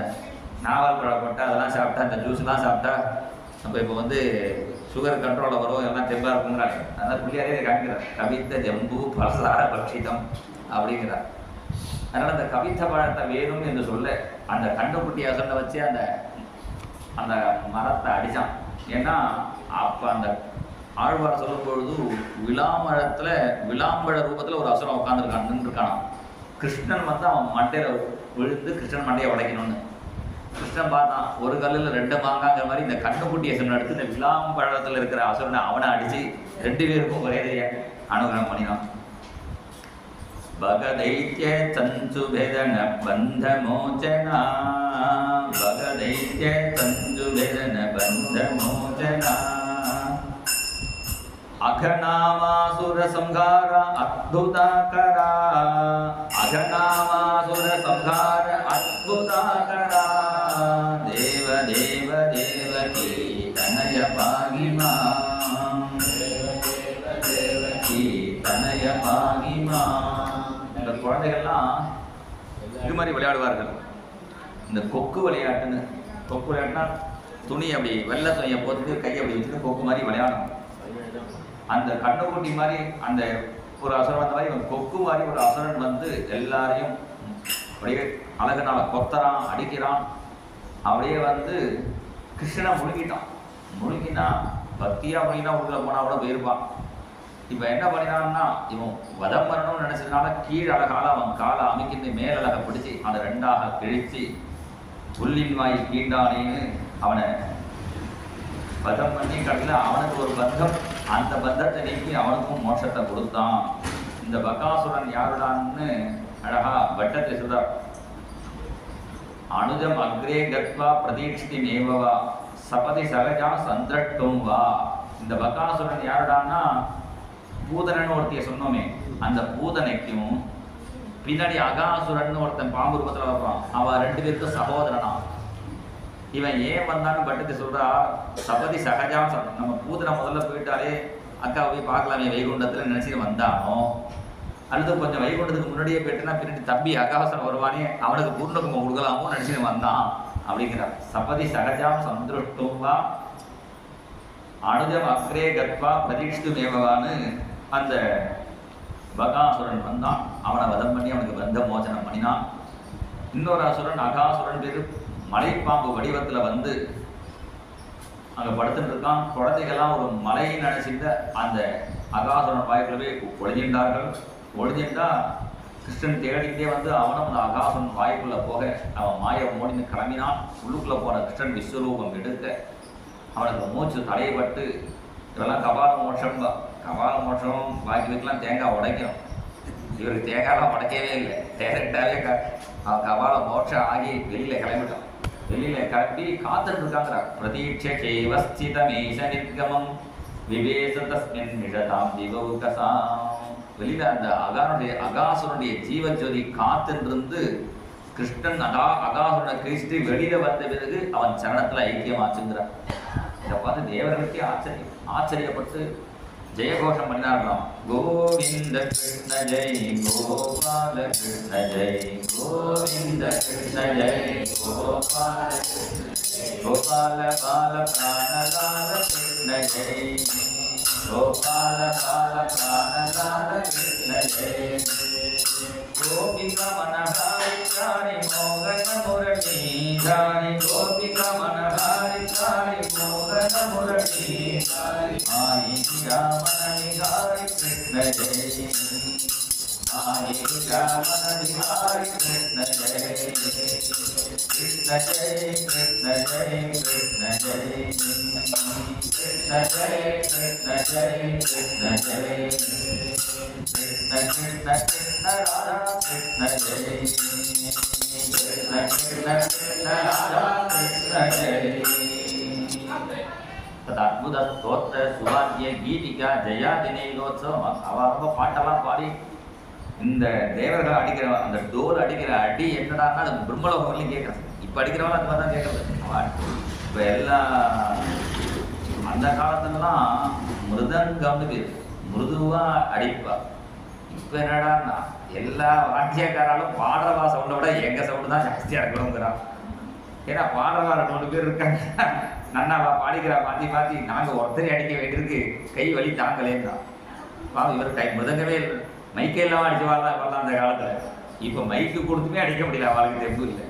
நாவல் பழம் போட்டால் அதெல்லாம் சாப்பிட்டா அந்த ஜூஸ்லாம் சாப்பிட்டா நம்ம இப்போ வந்து சுகர் கண்ட்ரோலில் வரும், எல்லாம் தெம்பாக இருக்குங்கிறாங்க. அதனால் பிள்ளையாரே காமிக்கிறார் கவித்த ஜம்பு பலசார பட்சிதம் அப்படிங்கிறார். அதனால் அந்த கவித்த பழத்தை வேணும் என்று சொல்ல அந்த கண்டுக்குட்டி அசனை வச்சு அந்த அந்த மரத்தை அடித்தான். ஏன்னா அப்போ அந்த ஆழ்வார் சொல்லும் பொழுது விளாம்பழத்தில் விளாம்பழ ரூபத்தில் ஒரு அசுரம் உட்காந்துருக்கான் நின்றுருக்கான். கிருஷ்ணன் வந்து அவன் மண்டையில் விழுந்து கிருஷ்ணன் மண்டையை உடைக்கணும்னு கிருஷ்ணன் பார்த்தான். ஒரு கல்லில் 2 மாங்காங்கிற மாதிரி இந்த கண்ணுக்குட்டி அசுரன் எடுத்து இந்த விளாம்பழத்தில் இருக்கிற அசுரனை அவனை அடித்து 2 பேருக்கும் ஒரே அனுகிரகம் பண்ணினான். பகதைத்ய தஞ்சு பேதன பந்த மோச்சனா பகதைத்ய தஞ்சு பேதன பந்த மோச்சனா அகநாமாசுர சம்ஹார அத்புதாகரா அகநாமாசுர சம்ஹார அத்புதாகரா தேவ தேவ தேவகி தனய பாகிமா தேவ தேவகி தனய பாகிமா. இந்த குழந்தைகள்லாம் இது மாதிரி விளையாடுவார்கள். இந்த கொக்கு விளையாட்டுன்னு, கொக்கு விளையாட்டுனா துணி அப்படி வெள்ளை துணியை போட்டு கையை அப்படி வச்சுட்டு கொக்கு மாதிரி விளையாடணும். அந்த கண்ணுக்குட்டி மாதிரி அந்த ஒரு அசுரன் வந்த மாதிரி கொக்கு மாதிரி ஒரு அசுரன் வந்து எல்லாரையும் அப்படியே அழகுனால கொத்தறான் அடிக்கிறான். அப்படியே வந்து கிருஷ்ணனை முழுங்கிட்டான். முழுங்கினா பக்தியாக முழுங்கினா உள்ள போனால் கூட போயிருப்பான். இப்போ என்ன பண்ணினான்னா இவன் வதம் பண்ணணும்னு நினச்சதுனால கீழ் அழகால அவன் காலை அமைக்கின்ற மேலழகை பிடிச்சி அதை 2ஆக கிழிச்சு புல்லின் வாய் கீண்டானேன்னு அவனை வதம் பண்ணி கடையில் அவனுக்கு ஒரு பந்தம், அந்த பந்தத்தை நீக்கி அவனுக்கும் மோட்சத்தை கொடுத்தான். இந்த பகாசுரன் யாருடான்னு அழகா வட்டத்தை சொல்றார். அனுஜம் அக்ரே கத்வா பிரதீட்சிதி நேவவா சபதி சகஜா சந்திரட்டும் வா. இந்த பகாசுரன் யாருடான்னா பூதனன்னு ஒருத்தைய சொன்னோமே, அந்த பூதனைக்கும் பின்னாடி அகாசுரன் ஒருத்தன் பாம்பு ரூபத்தில் வருவான். அவன் 2 பேருக்கும் சகோதரனா. இவன் ஏன் வந்தான்னு பட்டுக்கு சொல்றா. சபதி சகஜா நம்ம பூதனை முதல்ல போயிட்டாலே அக்கா போய் பார்க்கலாமே வைகுண்டத்தில் நினைச்சிட்டு வந்தானோ, அல்லது கொஞ்சம் வைகுண்டத்துக்கு முன்னாடியே போயிட்டுனா பின்னாடி தம்பி அகாசுரன் வருவானே அவனுக்கு பூர்ணகுமம் கொடுக்கலாமோ நினைச்சிட்டு வந்தான் அப்படிங்கிறான். சபதி சகஜாம் சந்திருஷ்டும் வா அனுஜம் அக்ரே கத்வா பிரதீட்சித்து மேவான்னு அந்த பகாசுரன் வந்தான். அவனை வதம் பண்ணி அவனுக்கு பந்த மோசனம் பண்ணினான். இன்னொரு அசுரன் அகாசுரன் பேரு மலைப்பாம்பு வடிவத்தில் வந்து அங்கே படுத்துட்டு இருக்கான். குழந்தைகள்லாம் ஒரு மலையை நினைச்சிட்டு அந்த அகாசுரன் வாய்க்குள்ளவே ஒழிஞ்சின்றார்கள். ஒழிஞ்சின்றா கிருஷ்ணன் தேடிக்கிட்டே வந்து அவனும் அந்த அகாசுரன் வாய்க்குள்ளே போக அவன் மாயை மோடின்னு கிளம்பினான். உள்ளுக்குள்ளே போன கிருஷ்ணன் விஸ்வரூபம் எடுக்க அவனுக்கு மூச்சு தடையப்பட்டு இதெல்லாம் கபால மோட்சம். கபால மோட்சம் பாக்கி வைக்கலாம் தேங்காய் உடைக்கணும். இவருக்கு தேங்காயெல்லாம் உடைக்கவே இல்லை. டேரக்டாகவே அவன் கபால மோட்சம் ஆகி வெளியில் கிளம்பிட்டான். வெளியில் கிளம்பி காத்துட்டு இருக்காங்கிறார். பிரதீட்சேவ ஸ்திதமேஷ நிர்கமம் விவேச தஸ்மின் மிஷதாம் திவௌகசாம். வெளியில் அந்த அகாசுரனுடைய ஜீவஜோதி காத்துன்றிருந்து கிருஷ்ணன் அகாசுரனை கிழிச்சிட்டு வெளியில் வந்த பிறகு அவன் சரணத்தில் ஐக்கியமாச்சுங்கிறார். இதை பார்த்து தேவர்களுக்கே ஆச்சரியப்பட்டு ஜெயகோஷம் பண்ணினார்களாம். கோவிந்த கிருஷ்ண ஜெய் கோபால கிருஷ்ண ஜெய் கோவிந்த கிருஷ்ண ஜெய் கோபால கோபால பால பிராணலால கிருஷ்ண ஜெய் கோபால பால பிராணலால கிருஷ்ண ஜெய் கோபிகா மனஹாரி பிராணி மோகன முரளீதாரி கோபிகா மனஹாரி பிராணி மோகன முரளீதாரி ஆயி Ramani Harry Krishna Jai Hari Krishna Jai Krishna Jai Krishna Jai Krishna Jai Krishna Jai Krishna Jai Krishna Jai Krishna Krishna Krishna Radha Krishna Jai Krishna Krishna Krishna Radha Krishna Jai அற்புத ஸ்தோத்திர சுவாத்திய கீதிகா ஜெயாதினேகோத்சவம் அவ பாட்டெல்லாம் பாடி இந்த தேவர்கள் அடிக்கிற அந்த டோல் அடிக்கிற அடி என்னடான்னா அது பிரம்மலோகங்களையும் கேட்கறது. இப்போ அடிக்கிறவங்க அது மாதிரி தான் கேட்கறது. இப்போ எல்லா அந்த காலத்துலலாம் மிருதங்கம்னு பேர், மிருதுவா அடிப்பா. இப்போ என்னடான்னா எல்லா வாத்தியக்காராலும் பாடுறவா சவுண்டை விட எங்கள் சவுண்டு தான் ஜாஸ்தியாக இருக்கணுங்கிறான். ஏன்னா பாடுறவா 2 பேர் இருக்காங்க, நன்னாவா பாடிக்கிறா மாற்றி மாற்றி நாங்கள் ஒருத்தரை அடிக்க வேண்டியிருக்கு, கை வலி தாங்களேன்னா. இவர் மிருதங்கவே இல்லை, மைக்கே இல்லாமல் அடிச்சு வரலாம் அந்த காலத்தில். இப்போ மைக்கு கொடுத்துமே அடிக்க முடியல, அவளுக்கு தெம்பு இல்லை.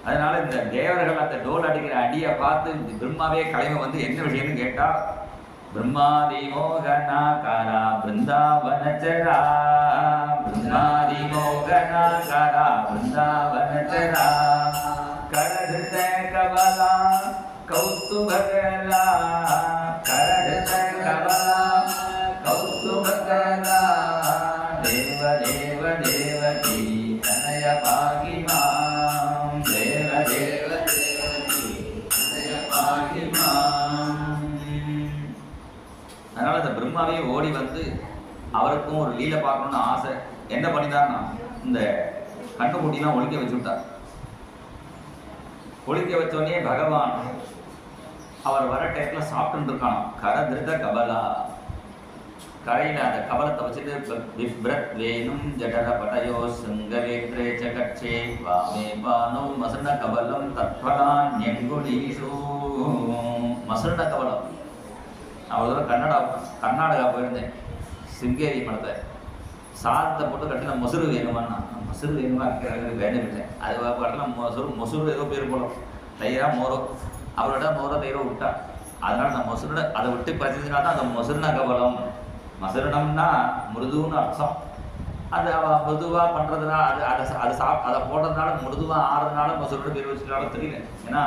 அதனால இந்த தேவர்கள் அந்த டோல் அடிக்கிற அடியை பார்த்து பிரம்மாவே கிளம்பி வந்து என்ன விஷயம்னு கேட்டால், பிரம்மாதி மோகனாகாரா பிருந்தாவனச்சரா பிரம்மாதி மோகனாகாரா பிருந்தாவனச்சரா கரடுத்த கவலா கௌத்துபகலா கரடுத்த கவலா கௌத்துபகலா தேவ தேவ தேவகி தனய பாகிமாம் தேவ தேவ தேவகி தனய பாகிமாம். அதனால இந்த பிரம்மாவே ஓடி வந்து அவருக்கும் ஒரு லீலை பார்க்கணும்னு ஆசை. என்ன பண்ணிட்டார்னா இந்த கண்ணுக்குட்டிலாம் ஒழிக்க வச்சு விட்டார். ஒழிக்க வச்சோடனே பகவான் அவர் வர டைப்ல சாப்பிட்டு இருக்கான். கரதிருத கபலா, கரையில் அந்த கபலத்தை வச்சுட்டு விப்ரத் வேணும் ஜடர பட்டயோ சிங்கவேத்ரே சகட்சே வாமே பானோ மசன கபலம் தத்வலான் எங்குடீஷு. மசன கபலம் அவ்வளோ கர்நாடகா போயிருந்தேன், சிங்கேரி மடத்தை சாதத்தை போட்டு கட்டின மொசுறு வேணுமான்னா, மொசுறு வேணுமா வேணும் இல்லை, அது பாட்டெல்லாம் மொசுறு ஏதோ பேர் போலும், தயிரா மோரோ, அவரோட மோரோ தயிரோ விட்டா. அதனால நான் மொசுருட அதை விட்டு பறிச்சதுனால தான் அந்த மொசுருன கபலம். மசுரணம்னா மிருதுன்னு அர்த்தம். அது அவள் மிருதுவாக பண்ணுறதுனால அதை போடுறதுனால மிருதுவாக ஆடுறதுனால மொசுரோட பேர் வச்சுட்டாலும் தெரியல. ஏன்னா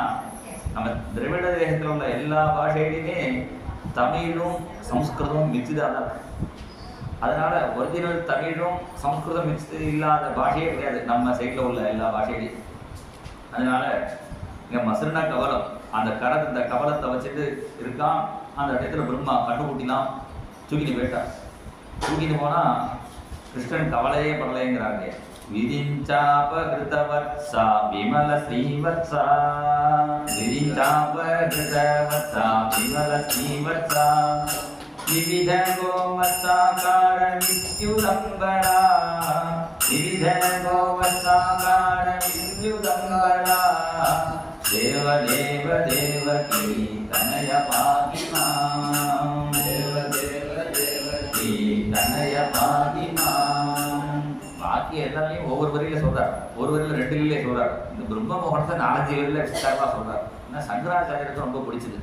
நம்ம திராவிட தேசத்தில் உள்ள எல்லா பாஷையிலையுமே தமிழும் சம்ஸ்கிருதமும் மிக்ஸ்டாக தான். அதனால ஒரிஜினல் தமிழும் சம்ஸ்கிருதம் மிக்ஸ்டு இல்லாத பாஷையே கிடையாது நம்ம சைடில் உள்ள எல்லா பாஷையிலையும். அதனால இங்கே மசுரண கவலம், அந்த இந்த கவலத்தை வச்சுட்டு இருக்கான். அந்த இடத்துல பிரம்மா கண்டுபிடிலாம் தூக்கிட்டு போயிட்டான். தூக்கிட்டு போனால் கிருஷ்ணன் கவலையே படலைங்கிறாங்க. விதிஞ்சாபகிருதவத்சா விமல ஸ்ரீவத்சா விதிஞ்சாபகிருதவத்சா விமல ஸ்ரீவத்சா விவித கோவத்சாகார வித்யுதம்பரா விவித கோவத்சாகார வித்யுதம்பரா தேவ தேவ தேவகி தனய பாகிமாம் தேவ தேவ தேவகி தனய பாகிமாம். பாக்கி எல்லாரையும் ஒவ்வொரு வரியில சொல்றாரு, ஒரு வரியில 2 வரியிலே சொல்றாரு. இந்த பிரம்ம மோகனத்தை 4-5 வரியில விஸ்தாரமா சொல்றாரு. ஏன்னா சங்கராச்சாரியருக்கு ரொம்ப பிடிச்சது,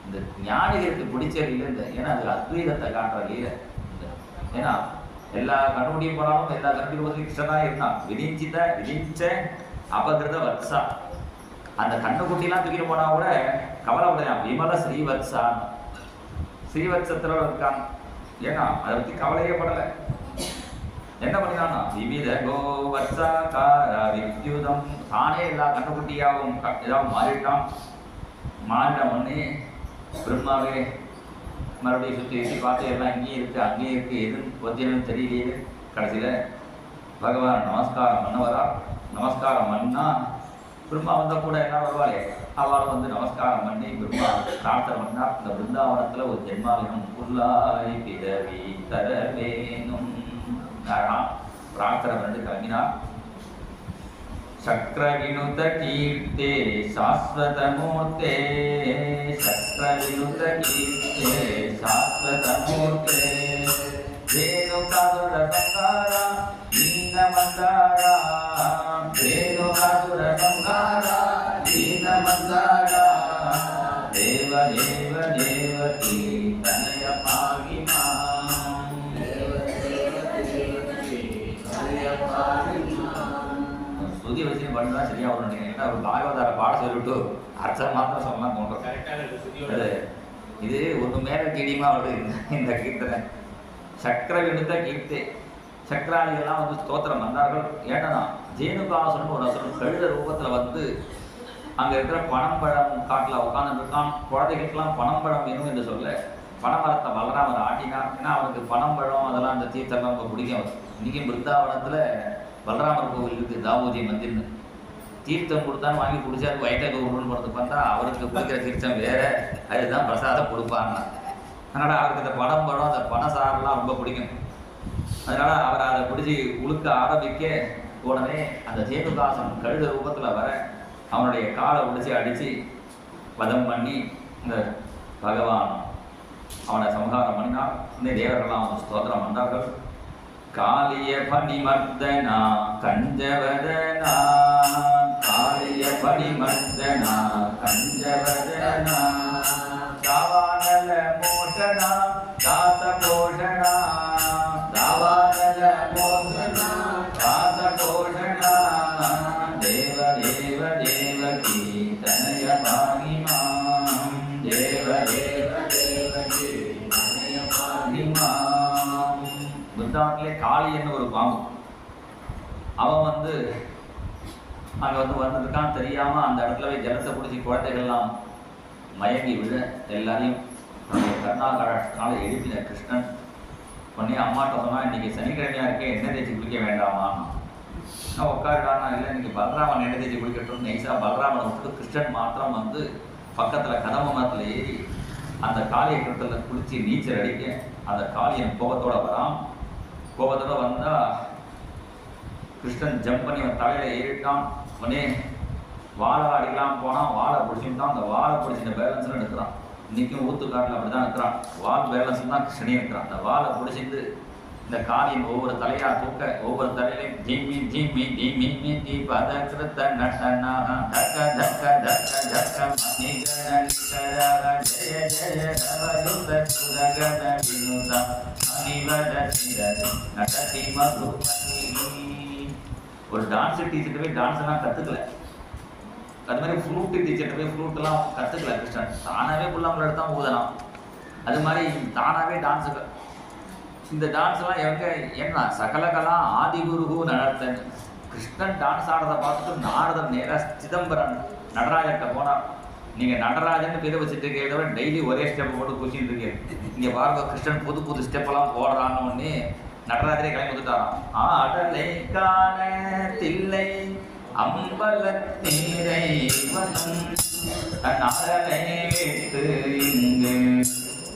இந்த ஞானிகளுக்கு பிடிச்ச லீலை இந்த. ஏன்னா அது அத்வைதத்தை காட்டுற லீலை. ஏன்னா எல்லா கண்ணுடியும் போனாலும் எல்லா கண்ணுடைய கிருஷ்ணனா இருந்தான். விதிஞ்ச அபகிருத வத்சா, அந்த கண்ணுக்குட்டிலாம் தூக்கிட்டு போனா கூட கவலைப்படையான். விமல ஸ்ரீவத்சான், ஸ்ரீவத்சத்துல இருக்கான். ஏன்னா அதை பற்றி கவலையே படலை. என்ன பண்ணினான்னா விவித கோவத்சாகார வித்யுதம், தானே எல்லா கண்ணுக்குட்டியாகவும் ஏதாவது மாறிட்டான். மாறின உடனே பிரம்மாவே மறுபடியும் சுற்றி பார்த்து எல்லாம் இங்கேயும் இருக்குது அங்கேயும் இருக்குது, எதுவும் ஒத்தியன்னு தெரியலையே. கடைசியில் பகவான் நமஸ்காரம் பண்ண வரா. நமஸ்காரம் பண்ணா பிரம்மா வந்தால் கூட என்ன வருவாளே, அவள் வந்து நமஸ்காரம் பண்ணி பிரம்மா பிரார்த்தனை பண்ணா. இந்த பிருந்தாவனத்தில் ஒரு ஜென்மாவினம் புல்லாய் பிறவி தர வேணும் பிரார்த்தனை பண்ணி கிளம்பினா. சக்ரவினுத கீர்த்தே சாஸ்வதமூர்த்தே சக்ரவினுத கீர்த்தே சாஸ்வதமூர்த்தே வேணுகாதுர சங்காரா தீனமந்தாரா வேணுகாதுர சங்காரா தீனமந்தாரா தேவ தேவ தேவகி தனய பாகிமாம் தேவ தேவ தேவகி இது பண்ணா சரியா வரும் நினைக்கிறேன். ஏன்னா ஒரு பாகவதார பாட சொல்லிவிட்டு அர்த்தம் மாத்திரம் சொல்லலாம் தோன்றும். அது இது ஒன்று மேலே கிடிமா வருது இந்த கீர்த்தனை. சக்கர விடுத்த கீர்த்தி சக்கராதிகள்லாம் வந்து ஸ்தோத்திரம் வந்தார்கள். ஏன்னா ஜேனுகாசுரன் ஒரு அசுரன் கழுத ரூபத்தில் வந்து அங்கே இருக்கிற பனம்பழம் காட்டில் உட்காந்துருக்கான். குழந்தைகளுக்கெல்லாம் பனம்பழம் வேணும் என்று சொல்ல பனமரத்தை பலராமர் ஆட்டினார். ஏன்னா அவனுக்கு பனம்பழம் அதெல்லாம் அந்த தீர்த்தெல்லாம் ரொம்ப பிடிக்கும். இன்றைக்கும் பிருந்தாவனத்தில் பலராமர் கோவில் இருக்குது, தாவூதி மந்திர்னு. தீர்த்தம் கொடுத்தான்னு வாங்கி குடிச்சாரு வயிற்று கவுருன்னு போகிறது பார்த்தா அவருக்கு கொடுக்குற தீர்த்தம் வேற, அதுதான் பிரசாதம் கொடுப்பாங்க. அதனால் அவருக்கு இந்த பனம்பழம் அந்த பனசாரெல்லாம் ரொம்ப பிடிக்கும். அதனால் அவர் அதை பிடிச்சி உழுக்க ஆரம்பிக்க உடனே அந்த ஜேனுகாசன் கழுத ரூபத்தில் வர அவனுடைய காலை பிடிச்சி அடித்து வதம் பண்ணி இந்த பகவான் அவனை சம்ஹாரம் பண்ணினார். இந்த தேவர்கள்லாம் அவன் ஸ்தோத்திரம் பண்ணார்கள். காளிய பனிமர்தனா கஞ்சவதனா காளிய பனிமர்தனா கஞ்சவதனா தாவானல மோஷனா தாச போஷனா தாவானல மோஷனா தாச போஷனா தேவ தேவ தேவகி தனய பாணிமாம் தேவ தேவ தேவகி தனய பாணிமாம். புத்தாட்டிலே காளின்னு ஒரு பாம்பு, அவன் வந்து அங்கே வந்துருக்கான் தெரியாமல் அந்த இடத்துல போய் ஜலத்தை பிடிச்சி குழந்தைகள்லாம் மயங்கி விழ எல்லாரையும் கருணாகால எழுப்பின கிருஷ்ணன். உடனே அம்மாட்ட சொன்னால் இன்றைக்கி சனிக்கிழமையாக இருக்கே எண்ணெய் தேய்ச்சி குளிக்க வேண்டாமா? நான் உட்காருடானா இல்லை இன்றைக்கி பலராமன் எண்ணெய் தேய்ச்சி குளிக்கட்டும் நைஸாக பலராமனை விட்டு கிருஷ்ணன் மாத்திரம் வந்து பக்கத்தில் கதம்ப மரத்தில் ஏறி அந்த காளியை கிட்டத்தில் குளித்து நீச்சல் அடிக்க அந்த காளியன் கோபத்தோடு வரான். கோபத்தோடு வந்தால் கிருஷ்ணன் ஜம்ப் பண்ணி அவன் தலையில் ஏறிட்டான். உடனே வாழை அடிக்கலாம் போனால் வாழை பிடிச்சிட்டான். அந்த வாழை பிடிச்சிட்ட பேலன்ஸ்லாம் எடுக்கிறான். இன்றைக்கும் ஊத்துக்காட்டில் அப்படி தான் இருக்கிறான். வால் பேலன்ஸ் தான் கிருஷ்ணனே இருக்கிறான். அந்த வாழை பிடிச்சிட்டு இந்த காளியின் ஒவ்வொரு தலையாக தூக்க ஒவ்வொரு தலையிலையும் ஜீமி ஜீமி ஜீமி மீ தீ பதக்கிருத்த நட்டனா தக்க தக்க தக்க தக்க மணிகரண ஜெய ஜெய ரவயுத சுரகண வினுத அனிவத சிரதி நடத்தி மதுமணி. ஒரு டான்ஸ் டீச்சர்கிட்ட போய் டான்ஸ் எல்லாம் கற்றுக்கல. அது மாதிரி ஃப்ளூட்டு டீச்சர்கிட்ட போய் ஃப்ளூட்டெல்லாம் கற்றுக்கல கிருஷ்ணன். தானாகவே புல்லாமல் எடுத்தான் ஊதலாம். அது மாதிரி தானாகவே டான்ஸுக்கு இந்த டான்ஸ்லாம் எங்கே என்ன சகலகலாம் ஆதிகுருகு நடத்தன். கிருஷ்ணன் டான்ஸ் ஆடுறதை பார்த்துட்டு நாரதர் நேராக சிதம்பரம் நடராஜர்கிட்ட போனார். நீங்கள் நடராஜன்னு பேர் வச்சுட்டு இருக்கே டெய்லி ஒரே ஸ்டெப் போட்டு குச்சிட்டு இருக்கேன். இங்கே பாருங்க கிருஷ்ணன் புது புது ஸ்டெப்பெல்லாம் போடுறான்னு ஒன்று நடராஜரே கிளம்பி வந்துட்டாராம். ஆடலை காண தில்லை அம்பலத்தீரை நாடலை விட்டு இங்கு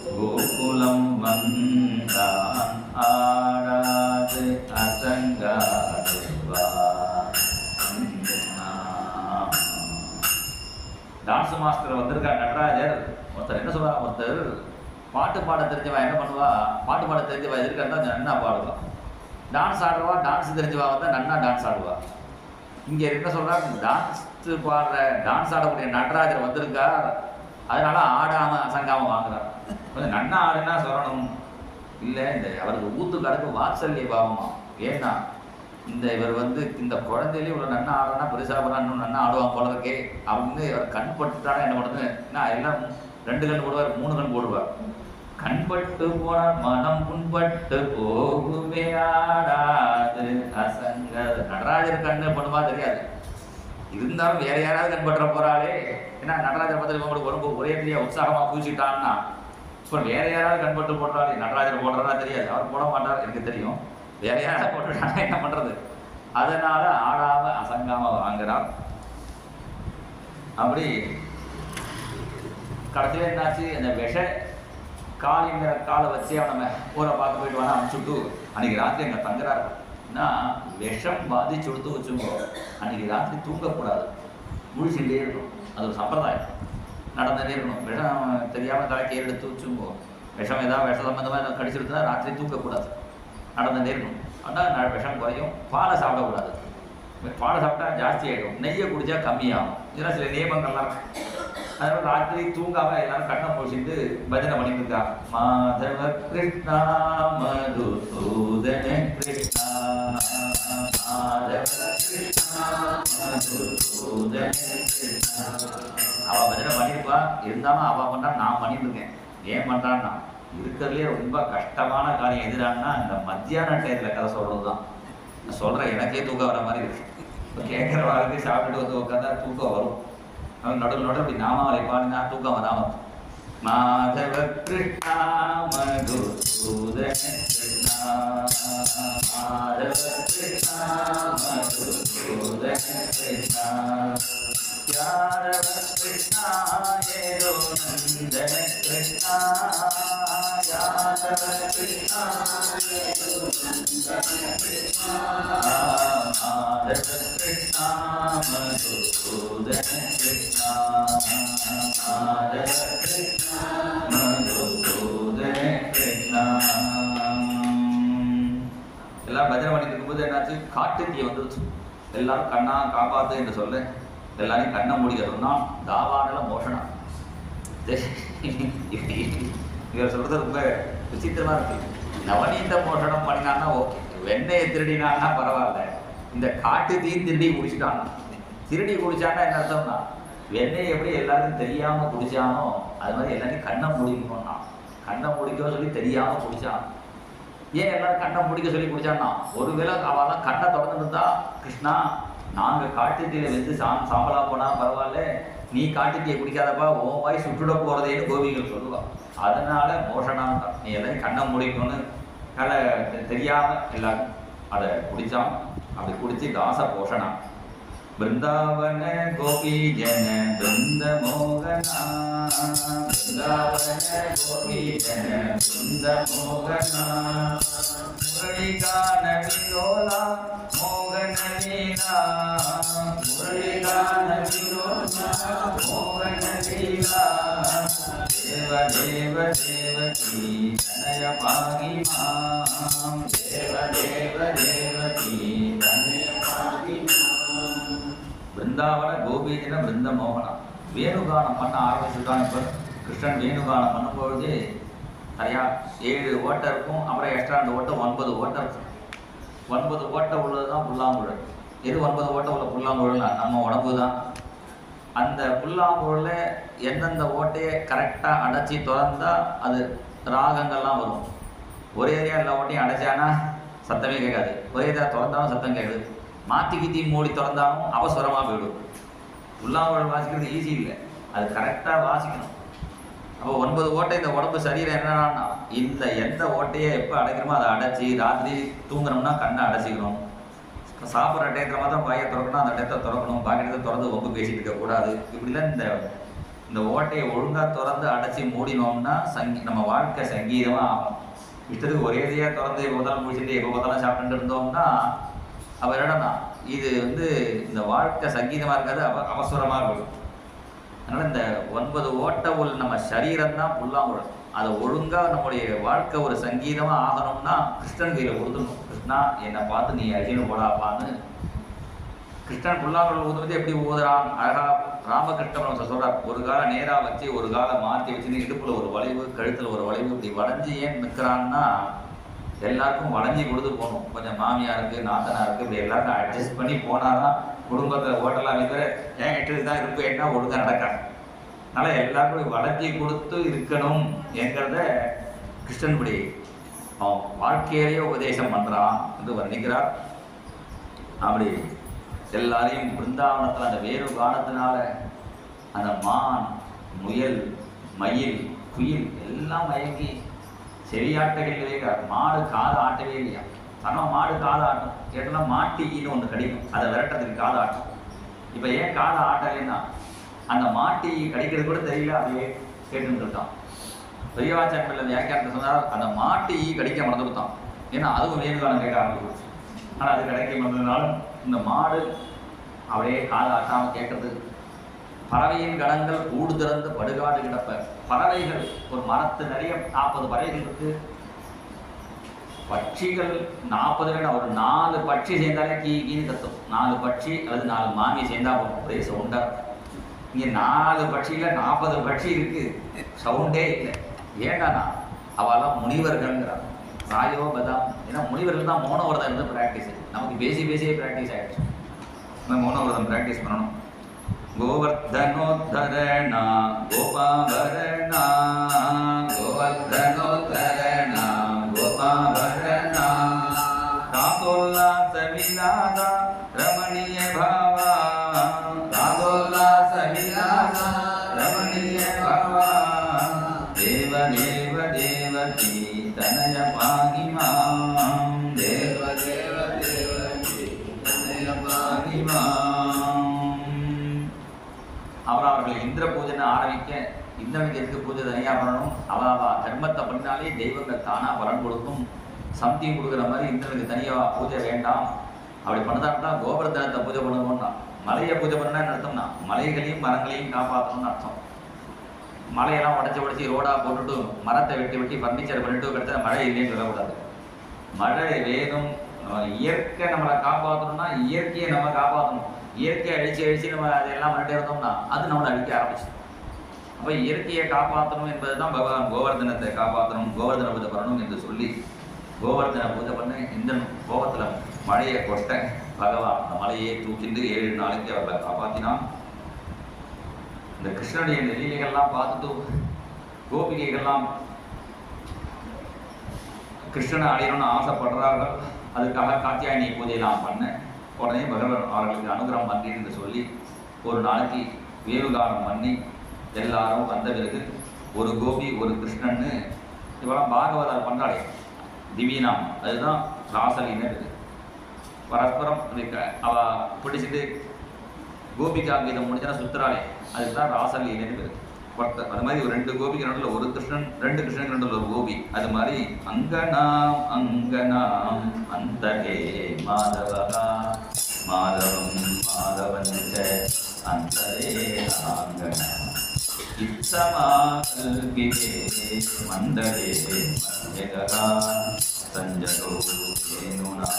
கோகுலம் வந்தான் ஆடாது அசங்காது டான்ஸ் மாஸ்டர் வந்திருக்கார் நடராஜர். ஒருத்தர் என்ன சொல்லுவா, ஒருத்தர் பாட்டு பாட தெரிஞ்சவா என்ன பண்ணுவா, பாட்டு பாட தெரிஞ்சவா எதிர்க்கிறதா நன்னா பாடுவா. டான்ஸ் ஆடுவா, டான்ஸ் தெரிஞ்சவா வந்தால் நன்னா டான்ஸ் ஆடுவா. இங்கே என்ன சொல்கிறார், டான்ஸ் பாடுற டான்ஸ் ஆடக்கூடிய நடராஜர் வந்திருக்கா, அதனால ஆடாமல் அசங்காமல் வாங்குறார். கொஞ்சம் நன்னா ஆடுனா சொல்லணும் இல்லை. இந்த அவருக்கு ஊத்துக்காருக்கு வாத்சல்ய பாவமா. ஏன்னா இந்த இவர் வந்து இந்த குழந்தையிலே இவ்வளோ நன்னா ஆடுறா பெருசாக போகிறான்னு நன்னா ஆடுவான் போல இருக்கே அவங்க இவர் கண் பட்டுட்டானா என்ன பண்ணுறது. ஏன்னா எல்லாம் 2 கண் போடுவார் 3 கண் போடுவார். கண்பட்டு போன மனம் புண்பட்டு போகுமே ஆடாது அசங்க. நடராஜர் கண்ணு பண்ணுவா தெரியாது, இருந்தாலும் வேற யாராவது கண்பற்ற போறாளே. ஏன்னா நடராஜர் பார்த்து உங்களுக்கு உடம்பு ஒரே பெரிய உற்சாகமாக பூச்சிட்டான்னா இப்போ வேற யாராவது கண்பட்டு போடுறாளே. நடராஜர் போடுறதா தெரியாது, அவர் போட மாட்டார் எனக்கு தெரியும். வேற யாராவது போட்டுட்டாங்க என்ன பண்றது. அதனால ஆடாம அசங்காம வாங்குறார். அப்படி கடைசியில் என்னாச்சு, அந்த விஷ காலிங்கிற காலை வச்சு அவனை ஊரை பார்க்க போயிட்டு வாங்க அனுப்பிச்சுட்டு அன்றைக்கி ராத்திரி எங்கள் தங்குறாரு. ஏன்னா விஷம் பாதிச்சு கொடுத்து வச்சுக்கோ அன்றைக்கி ராத்திரி தூங்கக்கூடாது, முழிச்சுட்டே இருக்கணும். அது ஒரு சம்பிரதாயம் நடந்துகிட்டே இருக்கணும். விஷம் தெரியாமல் தலைக்கு எடுத்து வச்சுக்கோ, விஷம் ஏதாவது விஷ சம்பந்தமாக ஏதாவது கடிச்சிருந்தா ராத்திரி தூங்கக்கூடாது, நடந்துகிட்டே இருக்கணும். ஆனால் விஷம் குறையும். பாலை சாப்பிடக்கூடாது, பாலை சாப்பிட்டா ஜாஸ்தி ஆகிடும். நெய்யை குடித்தா கம்மியாகும். இதெல்லாம் சில நியமங்கள்லாம் இருக்கு. அதனால ராத்திரி தூங்காம எல்லாரும் கண்ணை முடிச்சுட்டு பஜனை பண்ணிட்டு இருக்காங்க. மாதவ கிருஷ்ணா மதுசூதன கிருஷ்ணா மாதவ கிருஷ்ணா அவ பஜனை பண்ணியிருப்பா, இருந்தாலும் அவ பண்ணா நான் பண்ணிட்டு இருக்கேன். ஏன் பண்றான்னா இருக்கிறதுலே ரொம்ப கஷ்டமான காரியம் எதுடான்னா இந்த மத்தியான டயத்தில் கதை சொல்றது தான். நான் சொல்றேன், எனக்கே தூக்கம் வர மாதிரி இருக்கு. இப்போ கேட்குற வாழ்க்கை சாப்பிட்டுட்டு வந்து உட்காந்தா தூக்கம் வரும். நடுவில் நடுவில் இப்படி நாமாவளை பாடினா தூக்கம் வராமல். மாதவ கிருஷ்ணா மதுசூதன கிருஷ்ணா, மாதவ கிருஷ்ணா மதுசூதன கிருஷ்ணா, யாதவ கிருஷ்ணா ஏதோ நந்தன கிருஷ்ணா, யாதவ கிருஷ்ணா ஏதோ நந்தன கிருஷ்ணா, மாதவ கிருஷ்ணா மதுசூதன கிருஷ்ணா, மாதவ கிருஷ்ணா மதுசூதன கிருஷ்ணா. எல்லாரும் பஜனை பண்ணிட்டு இருக்கும்போது என்னாச்சு, காட்டுத்தீ வந்துருச்சு. எல்லாரும் கண்ணா காப்பாத்து என்று சொல்ல எல்லாரையும் கண்ணை மூடிக்கிறோம்னா தாவானல மோஷனம். இவர் சொல்றது ரொம்ப விசித்திரமா இருக்கு. நவநீத மோஷனம் பண்ணினான்னா ஓகே, வெண்ணெயை திருடினான்னா பரவாயில்ல, இந்த காட்டு தீ திருடி குடிச்சிட்டான்னா, திருடி குடிச்சான்னா என்ன அர்த்தம்னா வெண்ணெய் எப்படி எல்லாருக்கும் தெரியாம குடிச்சானோ அது மாதிரி எல்லாரையும் கண்ணை மூடிக்கணும்னா, கண்ணை முடிக்க சொல்லி தெரியாம குடிச்சான். ஏன் எல்லாரும் கண்ணை முடிக்க சொல்லி குடிச்சான்னா, ஒருவேளை அவெல்லாம் கண்ணை திறந்துட்டு இருந்தா, கிருஷ்ணா நாங்கள் காட்டுத்தீயில வந்து சாம்பலா போனா பரவாயில்ல, நீ காட்டுத்தீயை குடிக்காதப்பா, உன் வாய் சுட்டுட போறதேன்னு கோபிகள் சொல்லுவான். அதனால மோஷனம் தான், நீ எல்லாரும் கண்ணை முடிக்கணும்னு தெரியாம எல்லாரும் அதை குடிச்சான். அப்படி குடிச்சு தாச போஷணம். பிருந்தாவன கோபி ஜன பிருந்த மோகனா, பிருந்தாவன கோபி ஜன பிருந்த மோகனா, முரளிகான விலோலா மோகன லீலா, முரளிகான விலோலா மோகன லீலா, தேவ தேவ தேவகி தனய பாகி மாம், தேவ தேவ தேவகி தனய பாகி மாம். பிருந்தாவன கோபீஜன பிருந்த மோகனா, வேணுகானம் பண்ண ஆரம்பிச்சுட்டான். இப்போ கிருஷ்ணன் வேணுகானம் பண்ணும்பொழுது நிறையா 7 ஓட்டை இருக்கும், அப்புறம் எக்ஸ்ட்ரா 2 ஓட்டை 9 ஓட்டை இருக்கும். 9 ஓட்டை உள்ளது தான் புல்லாங்குழல். எது 9 ஓட்டை உள்ள புல்லாங்குழல்னா நம்ம உடம்பு தான். அந்த புல்லாங்குழலில் எந்தெந்த ஓட்டையை கரெக்டாக அடைச்சி திறந்தா அது ராகங்கள்லாம் வரும். ஒரே எல்லா ஓட்டையும் அடைச்சானா சத்தமே கேட்காது, ஒரே இதாக திறந்தாலும் சத்தம் கேட்குது. மாற்றி கித்தி மூடி திறந்தாலும் அவசரமாக போயிடும். புல்லாங்குழல் வாசிக்கிறது ஈஸி இல்லை, அது கரெக்டாக வாசிக்கணும். அப்போ 9 ஓட்டை இந்த உடம்பு சரீரம் என்னன்னா, இந்த எந்த ஓட்டையை எப்போ அடைக்கிறோமோ அதை அடைச்சி, ராத்திரி தூங்குறோம்னா கண்ணை அடைச்சிக்கணும். சாப்பிட்ற டயத்தில் மாத்திரம் வாயை திறக்கணும், அந்த டயத்தை திறக்கணும், பாக்கி இடத்தை திறந்து ஒப்பு பேசிட்டு இருக்கக்கூடாது. இப்படிலாம் இந்த ஓட்டையை ஒழுங்காக திறந்து அடைச்சி மூடினோம்னா நம்ம வாழ்க்கை சங்கீதமாக ஆகும். இஷ்டத்துக்கு ஒரேதியாக திறந்து எப்போ பார்த்தாலும் முடிச்சுட்டு எப்போ பார்த்தாலும் சாப்பிட்டுட்டு இருந்தோம்னா அப்போ என்னன்னா இது இந்த வாழ்க்கை சங்கீதமாக இருக்காது, அவசரமாக இருக்கும். அதனால் இந்த 9 ஓட்டை உள்ள நம்ம சரீரம் தான் புல்லாங்குழல். அதை ஒழுங்காக நம்முடைய வாழ்க்கை ஒரு சங்கீதமாக ஆகணும்னா கிருஷ்ணன் கையில் கொடுத்துடணும். கிருஷ்ணா என்னை பார்த்து நீ அழியணும் போடாப்பான்னு. கிருஷ்ணன் புல்லாங்குழல் ஊதுவது எப்படி ஊதுறான் அழகா ராமகிருஷ்ணன் சொல்கிறார். ஒரு காலை நேராக வச்சு ஒரு காலை மாற்றி வச்சுன்னு இடுப்பில் ஒரு வளைவு, கழுத்தில் ஒரு வளைவு, இப்படி வளைஞ்சி ஏன் நிற்கிறான்னா எல்லாருக்கும் வளைஞ்சி கொடுத்து போகணும். கொஞ்சம் மாமியாருக்கு நாத்தனாருக்கு இப்படி எல்லாருக்கும் அட்ஜஸ்ட் பண்ணி போனாதான் குடும்பத்தில் ஓட்டலாம் வைக்கிற ஏன் எட்டு தான் இருக்கு என்ன ஒழுங்காக நடக்காது. அதனால் எல்லாருக்கும் வளைஞ்சி கொடுத்து இருக்கணும் என்கிறத கிருஷ்ணன் இப்படி அவன் வாழ்க்கையிலேயே உபதேசம் பண்ணுறான் என்று வர்ணிக்கிறார். அப்படி எல்லாரையும் பிருந்தாவனத்தில் அந்த வேறு காலத்தினால அந்த மான், முயல், மயில், குயில் எல்லாம் மயங்கி செவியாட்டவே கிடையாது. மாடு காது ஆட்டவே இல்லையா. ஆனால் மாடு காது ஆட்டும், கேட்டோம்னா மாட்டின்னு ஒன்று கிடைக்கும், அதை விரட்டத்துக்கு காது ஆட்டும். இப்போ ஏன் காதை ஆட்டலைன்னா அந்த மாட்டி கடிக்கிறது கூட தெரியல, அதையே கேட்டுன்னு இருக்கான். பெரியவாச்சாரியர்கள் வியாக்கியானத்தை சொன்னால் அந்த மாட்டி கடிக்க மறந்துவிட்டான். ஏன்னா அதுவும் வேணுகாலம் கேட்க ஆரம்பிச்சு. ஆனால் அது கிடைக்க மறந்ததுனாலும் இந்த மாடு அப்படியே காதை ஆட்டாமல் கேட்கறது. பறவையின் கணங்கள் கூடு திறந்து படுகாடு கிடப்ப. பறவைகள் ஒரு மரத்து நிறைய 40 பறவைகள் இருக்கு. பட்சிகள் 40 வேணா, ஒரு 4 பட்சி சேர்ந்தாலே கீன்னு கத்தும். 4 பட்சி அல்லது 4 மாமி சேர்ந்தா ஒரே சவுண்டா. இங்கே 4 பட்சியில் 40 பட்சி இருக்கு, சவுண்டே இல்லை. ஏண்டானா அவெல்லாம் முனிவர்கள்ங்கிறான். ராயோ பதாம். ஏன்னா முனிவர்கள் தான் மோனவரதம் இருந்து ப்ராக்டிஸ். நமக்கு பேசியே ப்ராக்டிஸ் ஆகிடுச்சு. மௌனவிரதம் பிராக்டிஸ் பண்ணணும். கோவர்தனோத்தரண கோபாபரண கோவர்தனோத்தரண கோபாபரண ராகோல்லாச விலாத ரமணீய பாவா ராகோல்லாச விலாச ரமணீய பாவா தேவ தேவ தேவகி தனய பாகி மாம் தேவ தேவ தேவகி தனய பாகி அவர்கள் இந்திர பூஜனை ஆரம்பிக்க இந்திரனுக்கு எதுக்கு பூஜை தனியாக பண்ணணும்? அவ தர்மத்தை பண்ணினாலே தெய்வங்கள் தானாக பலன் கொடுக்கும். சம்திங் கொடுக்குற மாதிரி இந்திரனுக்கு தனியாக பூஜை வேண்டாம். அப்படி பண்ணதான்னா கோவர்தனத்தை பூஜை பண்ணணும்னா, மலையை பூஜை பண்ணா அர்த்தம்னா மலைகளையும் மரங்களையும் காப்பாற்றணும்னு அர்த்தம். மலையெல்லாம் உடச்சி ரோடாக போட்டுட்டு மரத்தை வெட்டி ஃபர்னிச்சர் பண்ணிட்டு கிடச்சா மழை இல்லைன்னு சொல்லக்கூடாது. மழை வேணும். இயற்கை நம்மளை காப்பாற்றணும்னா இயற்கையை நம்ம காப்பாற்றணும். இயற்கையை அழிச்சு நம்ம அதெல்லாம் பண்ணிட்டே இருந்தோம்னா அது நம்மளை அழிக்க ஆரம்பிச்சிடும். அப்போ இயற்கையை காப்பாற்றணும் என்பது தான் பகவான் கோவர்தனத்தை காப்பாற்றணும், கோவர்தன பூஜை பண்ணணும் என்று சொல்லி கோவர்தன பூஜை பண்ண இந்திரன் கோபத்தில் மழையை கொட்ட பகவான் அந்த மலையை தூக்கிட்டு 7 நாளைக்கு அவர்களை காப்பாற்றினான். இந்த கிருஷ்ணனுடைய இந்த லீலைகள்லாம் பார்த்துட்டு கோபிகைகள்லாம் கிருஷ்ணனை அடையணும்னு ஆசைப்படுறார்கள். அதுக்காக காத்தியாயனி பூஜையெல்லாம் பண்ண உடனே பகவான் அவர்களுக்கு அனுகிரகம் பண்ணி என்று சொல்லி ஒரு நாளைக்கு வேணுகானம் பண்ணி எல்லாரும் வந்த பிறகு ஒரு கோபி ஒரு கிருஷ்ணன்னு இவெல்லாம் பாகவதால் பண்றாளே திவீனாம், அதுதான் ராசலின்னு இருக்குது. பரஸ்பரம் அவ பிடிச்சிட்டு கோபிகா கீதம் முடிஞ்சா சுத்துறாளே அதுதான் ராசலீன்னு இருக்குது. அது மாதிரி ஒரு 2 கோபிக்கு நடுவில் ஒரு கிருஷ்ணன், 2 கிருஷ்ணனுக்கு நடுவில் ஒரு கோபி. அது மாதிரி அங்கனாம் அங்கனாம் அந்தகே மாதவகா மாதவம் மாதவஞ்ச அந்தரே அங்கனா இத்தமா கல்கிதே மந்தரே மத்யகா சஞ்சதோ ஏனுனா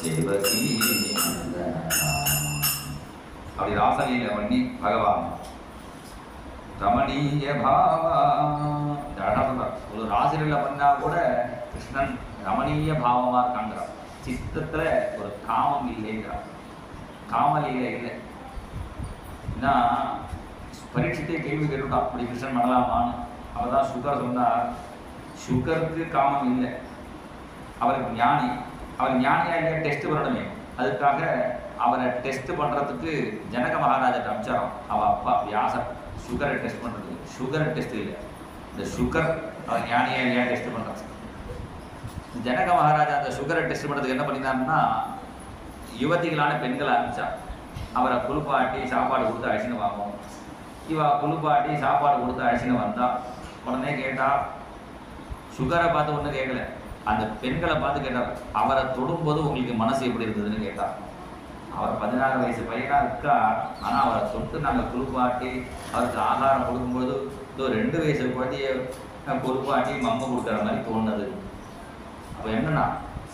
தேவகி அங்கனா. அப்படி ராசலீலை பண்ணி பகவான் ரமணீய பாவா அழகா சொல்றார். ஒரு ராசிரியில் பண்ணா கூட கிருஷ்ணன் ரமணீய பாவமா இருக்காங்கிறார். சித்தத்துல ஒரு காமம் இல்லைங்கிறார். காமலீலை இல்லை. ஏன்னா பரீட்சித்தே கேள்வி கேட்டுட்டா அப்படி கிருஷ்ணன் பண்ணலாமான்னு. அவர்தான் சுகர் சொன்னார், சுகருக்கு காமம் இல்லை, அவருக்கு ஞானி. அவர் ஞானியா இல்லையா டெஸ்ட் பண்ணணுமே. அதுக்காக அவரை டெஸ்ட் பண்றதுக்கு ஜனக மகாராஜா அனுப்பிச்சாராம். அவ அப்பா வியாசர் சுகரை டெஸ்ட் பண்ணுறது. சுகரை டெஸ்ட் இல்லை, இந்த சுகர் அவர் ஞானியா இல்லையா டெஸ்ட் பண்ணுறது. ஜனக மகாராஜா அந்த சுகரை டெஸ்ட் பண்ணுறதுக்கு என்ன பண்ணினாருன்னா யுவதிகளான பெண்களை அனுப்பிச்சா. அவரை குளிப்பாட்டி சாப்பாடு கொடுத்து அழிச்சுன்னு வாங்குவோம். இவா குளிப்பாட்டி சாப்பாடு கொடுத்து அழிச்சுன்னு வந்தா உடனே கேட்டா சுகரை பார்த்து ஒன்றும் கேட்கல, அந்த பெண்களை பார்த்து கேட்டார், அவரை தொடும்போது உங்களுக்கு மனசு எப்படி இருந்ததுன்னு கேட்டார். அவர் 16 வயசு பையனா இருக்கா, ஆனால் அவரை தொட்டு நாங்கள் குளிப்பாட்டி அவருக்கு ஆகாரம் கொடுக்கும்போது 2 வயசு குழந்தைய குளிப்பாட்டி மம்ம கொடுக்குற மாதிரி தோணுது. அப்போ என்னன்னா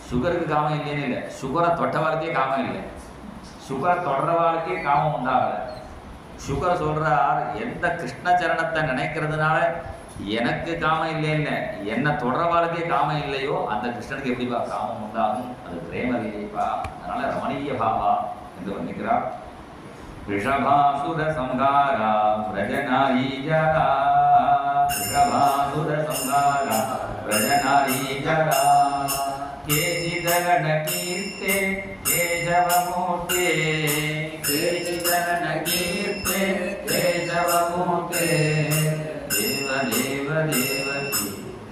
சுகருக்கு காமம் இல்லைன்னு இல்லை, சுகரை தொட்டவாளுக்கே காமம் இல்லை, சுகரை தொடர்றவாளுக்கே காமம் உண்டாகலை. சுகர் சொல்றார், எந்த கிருஷ்ண சரணத்தை நினைக்கிறதுனால எனக்கு காமம் இல்லைன்னு என்னை தொடர்றவாளுக்கே காமம் இல்லையோ அந்த கிருஷ்ணனுக்கு எப்படிப்பா காமம் உண்டாகும்? அது பிரேம லீலைப்பா. அதனால ரமணீய பாவா என்று வர்ணிக்கிறார். ரிஷபாசுர சம்ஹாரா பிரஜனாரி ஜரா ரிஷபாசுர சம்ஹாரா பிரஜனாரி ஜரா கேசிதகன கீர்த்தே கேசவமூர்த்தே கேசிதகன கீர்த்தே கேசவமூர்த்தே தேவ தேவ தேவகி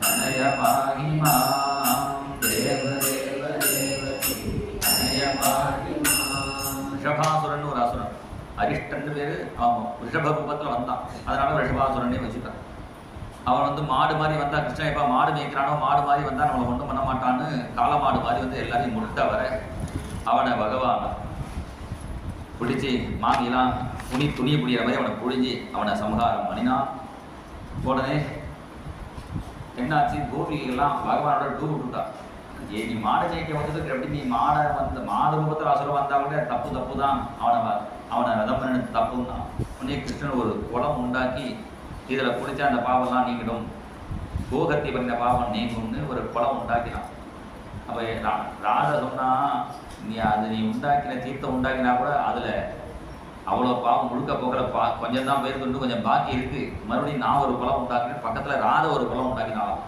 அனய பாகி மாம் தேவ தேவ தேவகி அனய பாகி மாம். ரிஷபாசுரன் ஒரு அசுரன், அரிஷ்டன் பேரு. அவன் ரிஷப ரூபத்தில் வந்தான், அதனால ரிஷபாசுரனே வச்சுட்டான். அவன் மாடு மாதிரி வந்தா, கிருஷ்ணன் எப்போ மாடு மேய்க்கிறானோ மாடு மாதிரி வந்தா நம்மளை ஒன்றும் பண்ண மாட்டான்னு காளை மாடு மாதிரி வந்து எல்லாரையும் முட்ட வர அவனை பகவான் பிடிச்சி மாமியெல்லாம் துணியை பிடிக்கிற மாதிரி அவனை புழிஞ்சி அவனை சம்ஹாரம் பண்ணினான். உடனே என்னாச்சு, கோபிகைகள்லாம் பகவானோட டூர் விட்டுட்டான். நீ மாடை ஜெயிக்க வந்ததுக்கு எப்படி நீ மாடு ரூபத்தில் அசுரம் வந்தா கூட தப்பு தான், அவனை ரதம் பண்ண தப்புன்னா. உடனே கிருஷ்ணன் ஒரு குளம் உண்டாக்கி இதில் குடிச்சா அந்த பாவம்லாம் நீங்கிடும், கோகத்தி பண்ண பாவம் நீங்கும்னு ஒரு குளம் உண்டாக்கினான். அப்போ ராதை சொன்னா நீ உண்டாக்கின தீர்த்தம் உண்டாக்கினா கூட அதில் அவ்வளோ பாவம் முழுக்க போகல கொஞ்சம் தான் போயிருக்கு, கொஞ்சம் பாக்கி இருக்கு, மறுபடியும் நான் ஒரு குளம் உண்டாக்கினேன், பக்கத்தில் ராதை ஒரு குளம் உண்டாக்கினாலும்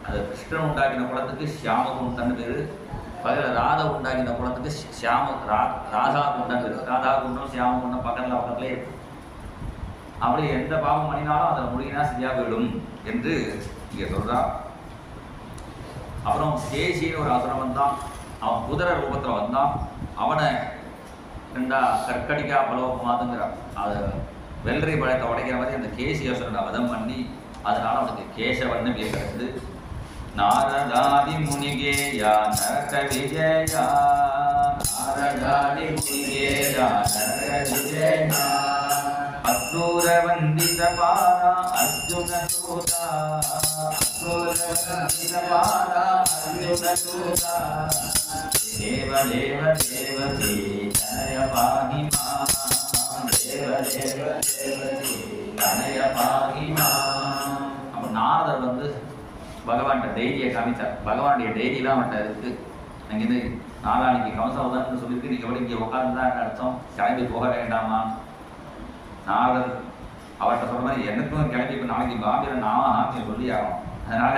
அது கிருஷ்ணன் உண்டாக்கின குளத்துக்கு ஷியாமகுண்டன்னு பேர், பக்கத்தில் ராதை உண்டாக்கின குளத்துக்கு ராதா குண்டம் பேர். ராதா குண்டம் ஷியாமகுண்டம் பக்கத்துலேயே இருக்கு. அப்படி எந்த பாவம் பண்ணினாலும் அதில் முடியினா சரியாக போயிடும் என்று இங்கே சொல்கிறான். அப்புறம் கேசின்னு ஒரு அசுரம் வந்தான், அவன் குதிரை ரூபத்தில் வந்தான். அவனை ரெண்டா கற்கடிக்கா பலவமாதுங்கிறான், அதை வெள்ளரி பழத்தை உடைக்கிற மாதிரி அந்த கேசி அசுரனை வதம் பண்ணி அதனால அவனுக்கு கேசவன்னு பேர் கிடைச்சது. நாரதாதி முனிகேயா நரக விஜயா, நாரதாதி முனிகேயா நரக விஜயா, அக்ரூர வந்தித பாரா அர்ஜுன சூதா, அக்ரூர வந்தித பாரா அர்ஜுன சூதா, தேவ தேவ தேவதி தனய பாகி மாம், தேவ தேவ தேவதி தனய பாகி மாம். அப்போ நாரதர் வந்து பகவான்கிட்ட டைரியை காமிச்சார். பகவானுடைய டைரியெலாம் அவன்கிட்ட இருக்குது. அங்கேருந்து நாளானிக்கு கம்சவதன்னு சொல்லியிருக்கு, நீங்கள் எவ்வளோ இங்கே உட்காந்துதான் அர்த்தம், கிளம்பி போக வேண்டாமா. நாரதர் அவர்கிட்ட சொல்ற மாதிரி எனக்கும் கிளம்பி இப்போ நாளைக்கு பாம்பியில் நாம சொல்லி ஆகும். அதனால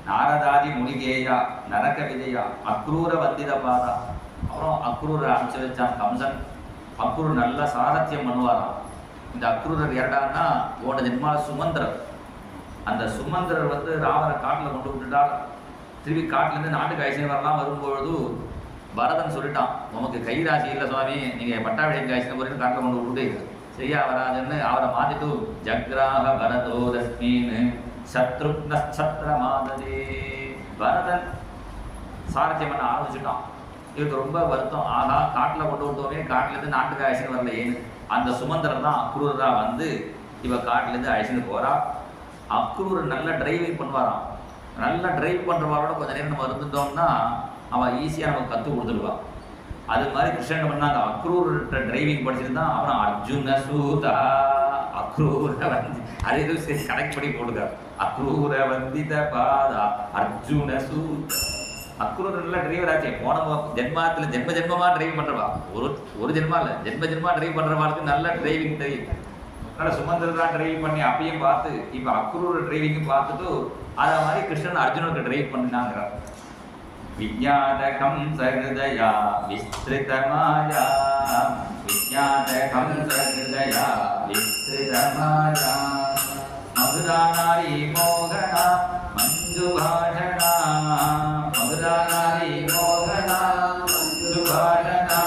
நாரதாதி முனிகேயா நரக விஜயா அக்ரூர வந்தித பாதா. அப்புறம் அக்ரூரை அனுப்பிச்சு வச்சான் கம்சன். அக்ரூர் நல்ல சாரத்தியம் பண்ணுவாராம். இந்த அக்ரூரர் இரண்டான்னா ஓட ஜென்மால சுமந்திரர். அந்த சுமந்திரர் வந்து ராவரை காட்டில் கொண்டு விட்டுட்டார். திருப்பி காட்டிலேருந்து நாட்டுக்கு ஐசியம் வரலாம். வரும்பொழுது பரதன் சொல்லிட்டான், உமக்கு கைராசி இல்லை சுவாமி, நீங்கள் பட்டாபிடைக்கு ஐசியம் போறீங்கன்னு காட்டில் கொண்டு விட்டு சரியா வராதுன்னு அவரை மாற்றிட்டு ஜக்ராக பரதோ தஸ்மீன் சத்ருக்ன சத்ர மாததே. பரதன் சாரத்தியம் பண்ண ஆரம்பிச்சுட்டான். இவருக்கு ரொம்ப வருத்தம், ஆகா காட்டில் கொண்டு விட்டோமே, காட்டிலேருந்து நாட்டுக்கு அழைச்சின்னு வரல. ஏன்னு அந்த சுமந்திரர் தான் அக்ரூரராக வந்து இவ காட்டிலேருந்து அழைச்சின்னு போகிறா. அக்ரூர் நல்ல டிரைவிங் பண்ணுவாராம். நல்லா டிரைவ் பண்ணுறவாரோட கொஞ்சம் நேரம் நம்ம இருந்துட்டோம்னா அவள் ஈஸியாக நமக்கு கற்றுக் கொடுத்துடுவான். அது மாதிரி கிருஷ்ணன் பண்ணாங்க. அக்ரூர்கிட்ட டிரைவிங் படிச்சிருந்தான். அப்புறம் அர்ஜுன சூதா அக்ரூர வந்து அது எதுவும் சரி கனெக்ட் பண்ணி போட்டுக்கார். அக்ரூர வந்தித பாதா அர்ஜுன சூதா. அக்ரூர் நல்ல டிரைவர் ஆச்சு. போன ஜென்மத்தில் ஜென்மமாக டிரைவ் பண்ணுறவா, ஒரு ஜென்மா இல்லை, ஜென்மமாக டிரைவ் பண்ணுறவாளுக்கு நல்ல டிரைவிங் தெரியும். அதனால் சுமந்திரன் தான் டிரைவ் பண்ணி அப்பயும் பார்த்து இப்போ அக்ரூர் டிரைவிங்கும் பார்த்துட்டு அதை மாதிரி கிருஷ்ணன் அர்ஜுனுக்கு டிரைவ் பண்ணினாங்கிறார். விஜ்ஞாதகம் சஹ்ருதயா விஸ்ருதமாயா, விஜ்ஞாதகம் சஹ்ருதயா விஸ்ருதமாயா, மதுராநாரி மோகனா மஞ்சுபாஷணா, மதுராநாரி மோகனா மஞ்சுபாஷணா,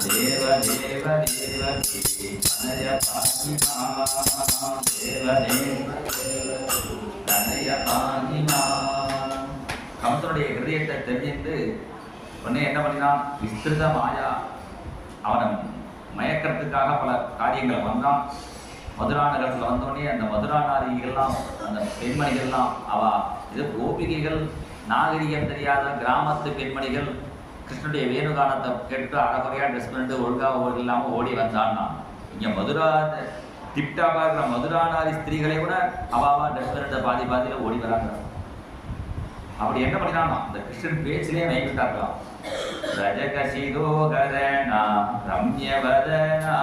தேவ தேவ தேவகி தனய பாகி மாம், தேவ தேவ தேவகி தனய பாகி மாம். கம்சனுடைய ஹிருதயத்தை தெரிஞ்சிட்டு உடனே என்ன பண்ணினான், விஸ்திருத மாயா, அவனை மயக்கிறதுக்காக பல காரியங்களை வந்தான். மதுரா நகரத்தில் வந்தோடனே அந்த மதுரா நாரிகள்லாம் அந்த பெண்மணிகள்லாம் இது கோபிகைகள், நாகரிகம் தெரியாத கிராமத்து பெண்மணிகள் கிருஷ்ணனுடைய வேணுகானத்தை கேட்டுட்டு அறகுறையாக ட்ரெஸ் பண்ணிட்டு ஒழுங்காக இல்லாமல் ஓடி வந்தான்னா, இங்கே மதுரா டிப்டாப்பாக இருக்கிற மதுரா நாரி ஸ்திரீகளை கூட அவாவா ட்ரெஸ் பண்ணிட்டு பாதி பாதியில் ஓடி வராங்க. அப்படி என்ன பண்ணினானா இந்த கிருஷ்ணன் பேச்சிலே நைவிட்டார்களாம். ரஜகசிரோகரணா ரம்யவதனா,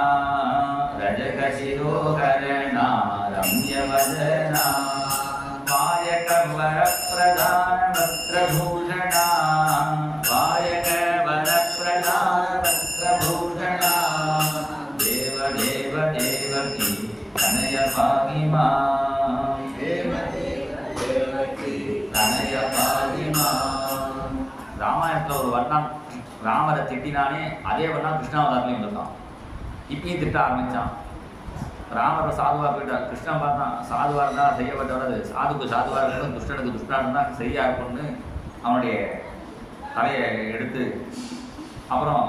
ரஜகசிரோகரணா ரம்யவதனா, வாயகவர பிரதான வஸ்திரபூஷணா, வாயகவர பிரதான வஸ்திரபூஷணா, தேவ தேவ தேவகி தனய பாகி மாம், தேவ தேவ தேவகி தனய பாகி மாம். ராமாயணத்தில் ஒரு வர்ணம் ராமரை திட்டினானே அதே வர்ணம் கிருஷ்ணாவதாரத்துலையும் இருந்தான். இப்பயும் திட்ட ஆரம்பித்தான். ராமர் சாதுவாக போயிட்டார். கிருஷ்ணன் பார்த்தான் சாதுவாக இருந்தால் செய்யப்பட்டவர், சாதுக்கு சாதுவாக இருக்கணும், துஷ்டனுக்கு துஷ்டனாக இருந்தால் சரியாக இருக்கும்னு அவனுடைய தலையை எடுத்து அப்புறம்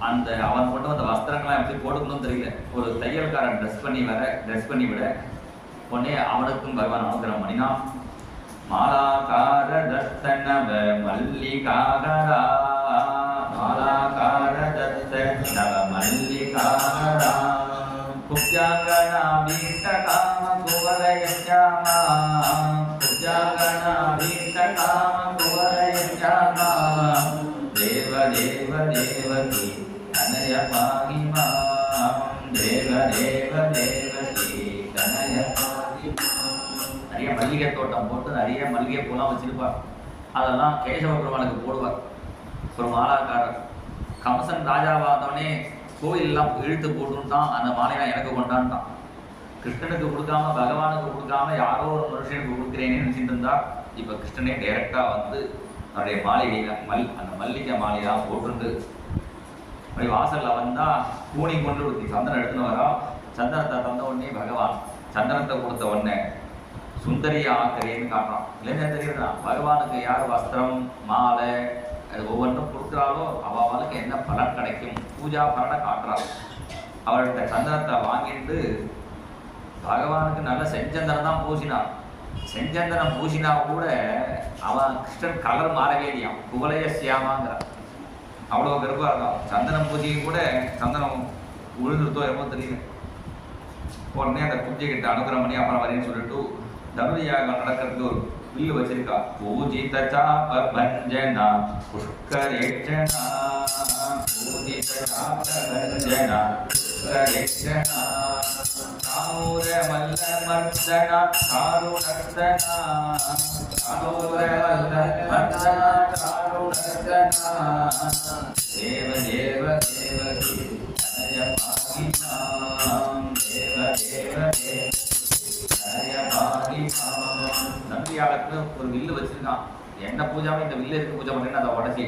அந்த அவன் கொண்டு வந்த வஸ்திரங்கள்லாம் எப்படி போட்டுக்கணும்னு தெரியல, ஒரு தையல்காரன் ட்ரெஸ் பண்ணி விட உடனே அவனுக்கும் பகவான் அனுகிரகம் பண்ணினான். மாலாகார தத்தனவ மல்லிகாகரா, மாலாகார தத்தனவ மல்லிகாகரா, குப்யாங்கனா வீட்ட காம குவலயச்சாமா, குப்யாங்கனா வீட்ட காம குவலயச்சாமா, தேவ தேவகி தனய பாகி மாம் தேவ தேவ தேவகி தனய பாகி மாம். நிறைய மல்லிகை தோட்டம் போட்டு நிறைய மல்லிகை பூலாம் வச்சிருப்பார். அதெல்லாம் கேசவ பெருமாளுக்கு போடுவார். ஒரு மாலாக்காரர் கம்சன் ராஜாவாதவனே கோயிலெல்லாம் இழுத்து போட்டுட்டான், அந்த மாலையெல்லாம் எனக்கு கொண்டான்ட்டான். கிருஷ்ணனுக்கு கொடுக்காம பகவானுக்கு கொடுக்காம யாரோ ஒரு மனுஷனுக்கு கொடுக்குறேன்னு நினச்சிட்டு இருந்தா. இப்போ கிருஷ்ணனே டைரக்டாக வந்து அவருடைய மாளிகையில் அந்த மல்லிகை மாலையெல்லாம் போட்டுண்டு அப்படி வாசலில் வந்தால் கூணி கொண்டு ஒருத்தி சந்தனம் எடுத்துன்னு வரா. சந்தனத்தை தந்த உடனே பகவான் சந்தனத்தை கொடுத்த உடனே சுந்தரியா ஆக்கரேன்னு காட்டுறான். இல்லைன்னு தெரியுதுனா பகவானுக்கு யார் வஸ்திரம் மாலை அது ஒவ்வொன்றும் கொடுக்குறாளோ அவளுக்கு என்ன பலன் கிடைக்கும் பூஜா பலனை காட்டுறாள். அவர்கிட்ட சந்தனத்தை வாங்கிட்டு பகவானுக்கு நல்ல செஞ்சந்தனம் தான் பூசினான். செஞ்சந்தனம் பூசினா கூட அவன் கிருஷ்ணன் கலர் மாறவே இல்லையாம். குவலைய சியாமாங்கிறான். அவ்வளோ கருப்பாக இருக்கான். சந்தனம் பூஜையும் கூட சந்தனம் உழுதுருத்தோ என்னமோ தெரியல. உடனே அந்த பூஜை கிட்ட அனுகிரகம் பண்ணி அப்புறம் வரேன்னு சொல்லிட்டு தனுதியாக நடக்கிறதுக்கு ஒரு வில்லு வச்சிருக்கா. பூஜித சாபஞ்சனா புஷ்கரேட்சனா பூஜித சாபஞ்சனா புஷ்கரேட்சனா தாமூர மல்ல மர்தனா காருணர்தனா தாமூர மல்ல மர்தனா காருணர்தனா தேவ தேவ தேவகி தனய பாகி மாம் தேவ தேவ தேவ நம்பியாளருக்கு ஒரு வில்லு வச்சிருக்கான். என்ன பூஜாவும் இந்த வில்லு இருக்கு பூஜை பண்ணேன்னு அதை உடச்சி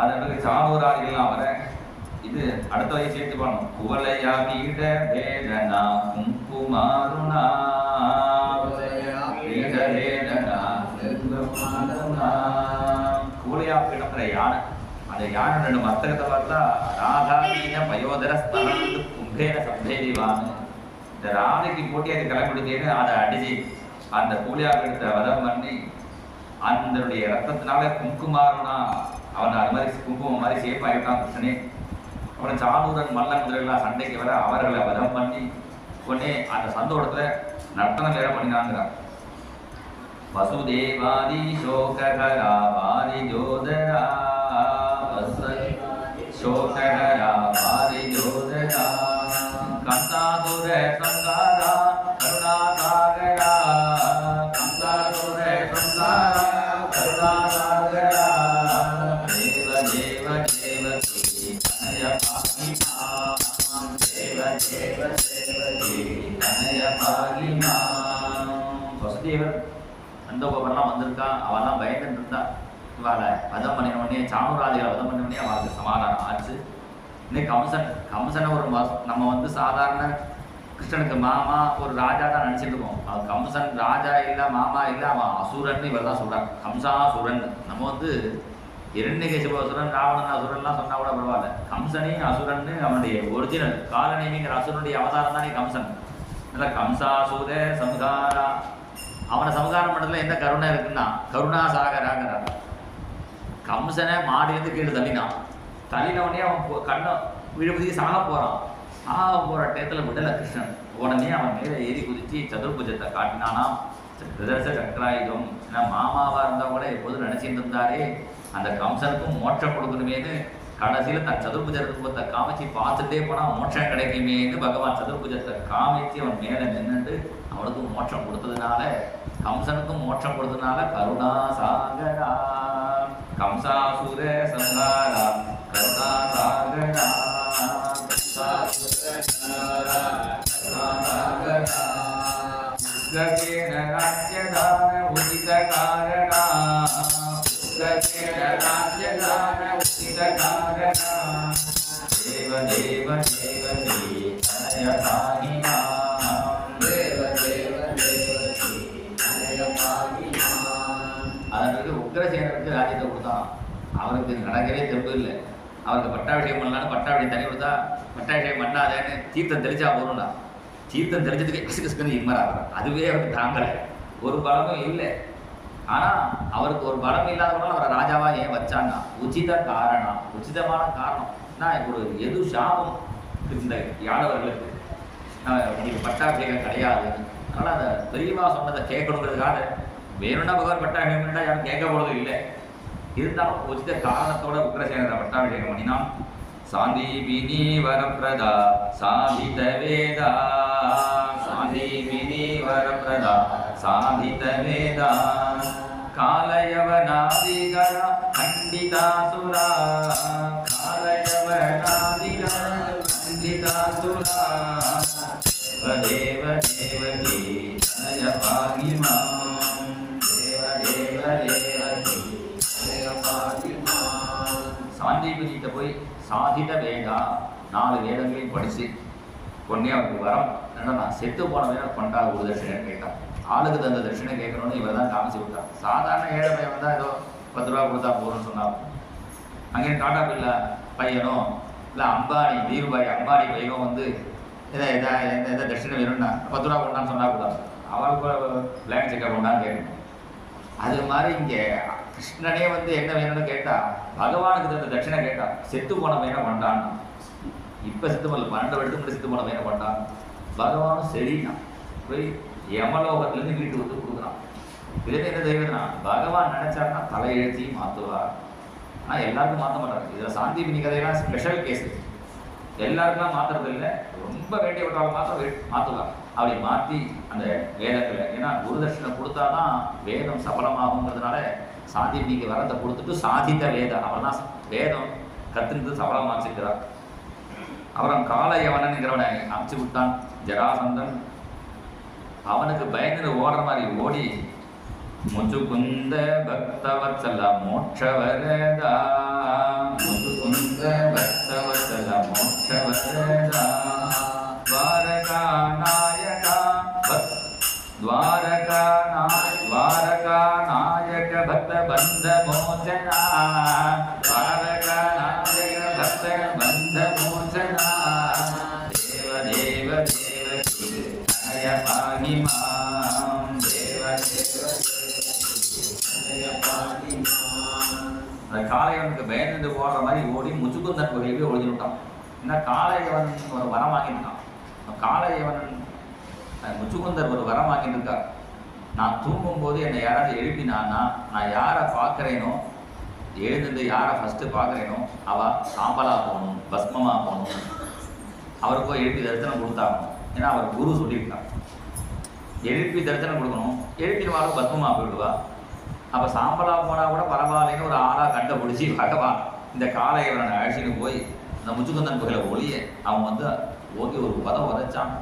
அதற்கு சாவூராதிகள்லாம் வர இது அடுத்த வயசு சேர்த்து பண்ணணும். குவலையா பீட வேதனா குங்குமாருணா பீட வேதனா குவலையா பீடங்கிற யானை. அந்த யானை ரெண்டு மத்தகத்தை பார்த்தா ராதாதீன பயோதர ஸ்தலந்து கும்பேன சம்பேதிவான்னு இந்த ராதைக்கு போட்டி அது கிளம்பிடுத்தேன்னு அதை அடிச்சு அந்த கூலியாபீடத்தை வதம் பண்ணி அதனுடைய ரத்தத்தினால குங்குமாருனா அவன் அது மாதிரி குங்குமம் மாதிரி சேஃப் ஆகிட்டான் கிருஷ்ணனே. அப்புறம் சாதூரன் மல்ல முதலாம் சண்டைக்கு வர அவர்களை வதம் பண்ணி கொண்டே அந்த சந்தோடத்துல நர்த்தனம் வேற பண்ணினாங்கிறான். வசுதேவாதி சோகரா வாரி ஜோதரா சோகரா வாரி ஜோதரா கந்தாதுர சங்காரா கருணாசாகரா கந்தாதுர சங்காரா கருணாசாகரா தேவ தேவ தேவகி தனய பாகி மாம் தேவ தேவ தேவகி தனய பாகி மாம். வசுதேவர் நந்தகோபர்லாம் வந்திருக்கான். அவெல்லாம் பயந்துட்டு இருந்தா. இவாளை வதம் பண்ணின உடனே சாணுராதிகளை வதம் பண்ண உடனே அவளுக்கு சமாதானம் ஆச்சு. இன்னைக்கு கம்சனை ஒரு நம்ம வந்து சாதாரண கிருஷ்ணனுக்கு மாமா ஒரு ராஜா தான் நினச்சிட்டு இருக்கோம். அவன் கம்சன் ராஜா இல்லை மாமா இல்லை, அவன் அசுரன் இவர் தான் சொல்கிறான். கம்சாசுரன். நம்ம வந்து இரண்யகசிபு அசுரன் ராவணன் அசுரன்லாம் சொன்னால் கூட பரவாயில்ல. கம்சனையும் அசுரன்னு அவனுடைய ஒரிஜினல் காலநேமிங்கிற அசுரனுடைய அவதாரம் தானே கம்சன். அதில் கம்சாசுர சம்ஹாரா. அவனை சம்ஹாரம் பண்ணுறதுல என்ன கருணை இருக்குன்னா கருணாசாகராங்கிறான். கம்சனை மாடியிலேருந்து கீழே தள்ளினான். தள்ளினவனே அவன் கண்ணை விழுபதிக்கு சாக போகிறான். சாக போகிற டயத்தில் விடலை கிருஷ்ணன். உடனே அவன் மேலே ஏறி குதித்து சதுர்புஜத்தை காட்டினானா. பிரதர்ச சக்கராயுதம். ஏன்னா மாமாவாக இருந்தால் கூட எப்போதும் நினச்சிட்டு இருந்தாரே அந்த கம்சனுக்கும் மோட்சம் கொடுக்கணுமேனு கடைசியில் தன் சதுர்புஜ ரூபத்தை காமிச்சு பார்த்துட்டே போனால் மோட்சம் கிடைக்குமேன்னு பகவான் சதுர்புஜத்தை காமிச்சு அவன் மேலே நின்றுட்டு அவனுக்கும் மோட்சம் கொடுத்ததுனால கம்சனுக்கும் மோட்சம் கொடுத்ததுனால கருணாசாகரா கம்சாசுர சங்காரா கருணாசாகரா கருணாசாகரா ராஜ்யதான உதித காரணா ராஜ்யதான உதித காரணா தேவ தேவ தேவகி தனய பாகி மாம் தேவ தேவ தேவகி தனய பாகி மாம். அதற்கு உக்ரசேனருக்கு ராஜ்யத்தை கொடுத்தான். அவருக்கு நடக்கவே தெம்பு இல்லை. அவருக்கு பட்டாபிஷேகம் பண்ணலான்னு பட்டாபிஷேகம் தண்ணி கொடுத்தா பட்டாபிஷேகம் பண்ணாதேன்னு தீர்த்தம் தெளிச்சா போகணும்னா தீர்த்தம் தெளிச்சதுக்கு கிசுகிசுக்குன்னு இம்மராகிறார். அதுவே அவருக்கு தாங்கலை. ஒரு பலமும் இல்லை. ஆனால் அவருக்கு ஒரு பலம் இல்லாதவனால அவரை ராஜாவாக ஏன் வச்சான்னா உச்சித காரணம். உச்சிதமான காரணம் நான் ஒரு எது சாபம் இந்த யாதவர்களுக்கு உங்களுக்கு பட்டாபிஷேகம் கிடையாது. அதனால் அந்த பெரியவா சொன்னதை கேட்கணுங்கிறதுக்காக வேணும்னா பகவான் பட்டாபிஷேகம் யாரும் கேட்க போகிறது இல்லை. இருந்தாலும் உச்சித காரணத்தோட உக்ரசேனரை பட்டாபிஷேகம் பண்ணினான். சாந்தீபினி வரப்பிரதா சாதித வேதா, சாந்தீபினி வரப்பிரதா சாதித வேதா, காலயவனாதிகர கண்டிதாசுரா, காலயவனாதிகர கண்டிதாசுரா, தேவ தேவகி தனய பாகிமாம், தேவ தேவ தேவகி தனய பாகிமாம். சாந்தீபினிட்ட போய் சாதித வேதா 4 வேதங்களையும் படிச்சு பொண்ணே அவருக்கு வரம் என்னன்னா செத்து போன வேலை கொண்டா ஒரு தட்சிணை கேட்டான். ஆளுக்கு தந்த தட்சிணை கேட்கணும்னு இவர் தான் காமிச்சு விட்டார். சாதாரண ஏழை பையன் வந்தால் ஏதோ 10 ரூபா கொடுத்தா போகணும்னு சொன்னார். அங்கே டாடா பில்லா பையனும் இல்லை அம்பானி தீருபாய் அம்பானி பையனும் வந்து எதை தட்சிணை வேணும்னா 10 ரூபா கொண்டான்னு சொன்னா கூட அவளுக்கு பிளான் செக்கப் கொண்டான்னு கேட்கணும். அது மாதிரி இங்கே கிருஷ்ணனே வந்து என்ன வேணும்னு கேட்டா பகவானுக்கு தந்த தட்சிணை கேட்டா செத்து போன பையனை கொண்டான். இப்போ செத்து போன 12 வருடத்துக்கு முன்னாடி செத்து போன பையனை கொண்டான். பகவானும் சரிண்ணா போய் யமலோகத்திலேருந்து வீட்டு வந்து கொடுக்குறான். இதுலேருந்து என்ன தெரியுதுன்னா பகவான் நினைச்சாருன்னா தலையெழுத்தையும் மாற்றுவார். ஆனால் எல்லாருக்கும் மாற்ற மாட்டாங்க. இதில் சாந்தீபினி கதையெல்லாம் ஸ்பெஷல் கேஸ். எல்லாருக்கெல்லாம் மாற்றுறது இல்லை, ரொம்ப வேண்டியவற்றால் மாத்திரம் மாற்றுவார். அப்படி மாற்றி அந்த வேதத்தில் ஏன்னா குருதட்சிணை கொடுத்தா தான் வேதம் சபலமாகுங்கிறதுனால சாந்தீபினிக்கு வரத்தை கொடுத்துட்டு சாதித்த வேதம் அவர் தான் வேதம் கற்றுக்கிட்டு சபலமாச்சுக்கிறார். அப்புறம் காலயவனன்கிறவனை அமுச்சு விட்டான் ஜராசந்தன். அவனுக்கு பயந்து ஓடுற மாதிரி ஓடி முச்சுகுந்த பக்தவத்சல மோட்சவரதா, முச்சுகுந்த பக்தவத்சல மோட்சவரதா, துவாரகா நாயகா துவாரகா நாயக பக்த பந்த மோசனா, துவாரகா நாயக பக்த பந்த மோசனா, தேவ தேவ தேவகி தனய பாகிமாம், தேவ தேவ தனய பாகிமாம். அந்த காளையவனுக்கு பயந்து போடுற மாதிரி ஓடி முச்சுக்குந்தன் குகையை ஒழிஞ்சு விட்டான். ஏன்னா காளையவன் ஒரு வரம் வாங்கியிருக்கான். காளையவன் முச்சுக்குந்தர் ஒரு வரம் வாங்கிட்டு இருக்கார். நான் தூங்கும்போது என்னை யாராவது எழுப்பினான்னா நான் யாரை பார்க்குறேனோ எழுந்து யாரை ஃபஸ்ட்டு பார்க்குறேனோ அவள் சாம்பலாக போகணும், பஸ்மமாக போகணும். அவருக்கு போய் எழுப்பி தரிசனம் கொடுத்தாகணும். ஏன்னா அவர் குரு சொல்லியிருக்கார் எழுப்பி தரிசனம் கொடுக்கணும். எழுப்பிடுவாலும் பஸ்மமாக போயிடுவா. அப்போ சாம்பலாக போனால் கூட பரவாயில்லைன்னு ஒரு ஆளாக கண்டுபிடிச்சி பகவான் இந்த காளையவனை அழைச்சிட்டு போய் இந்த முச்சுக்குந்தன் கோயிலை ஒளிய அவன் வந்து ஓகே ஒரு உதைச்சான்.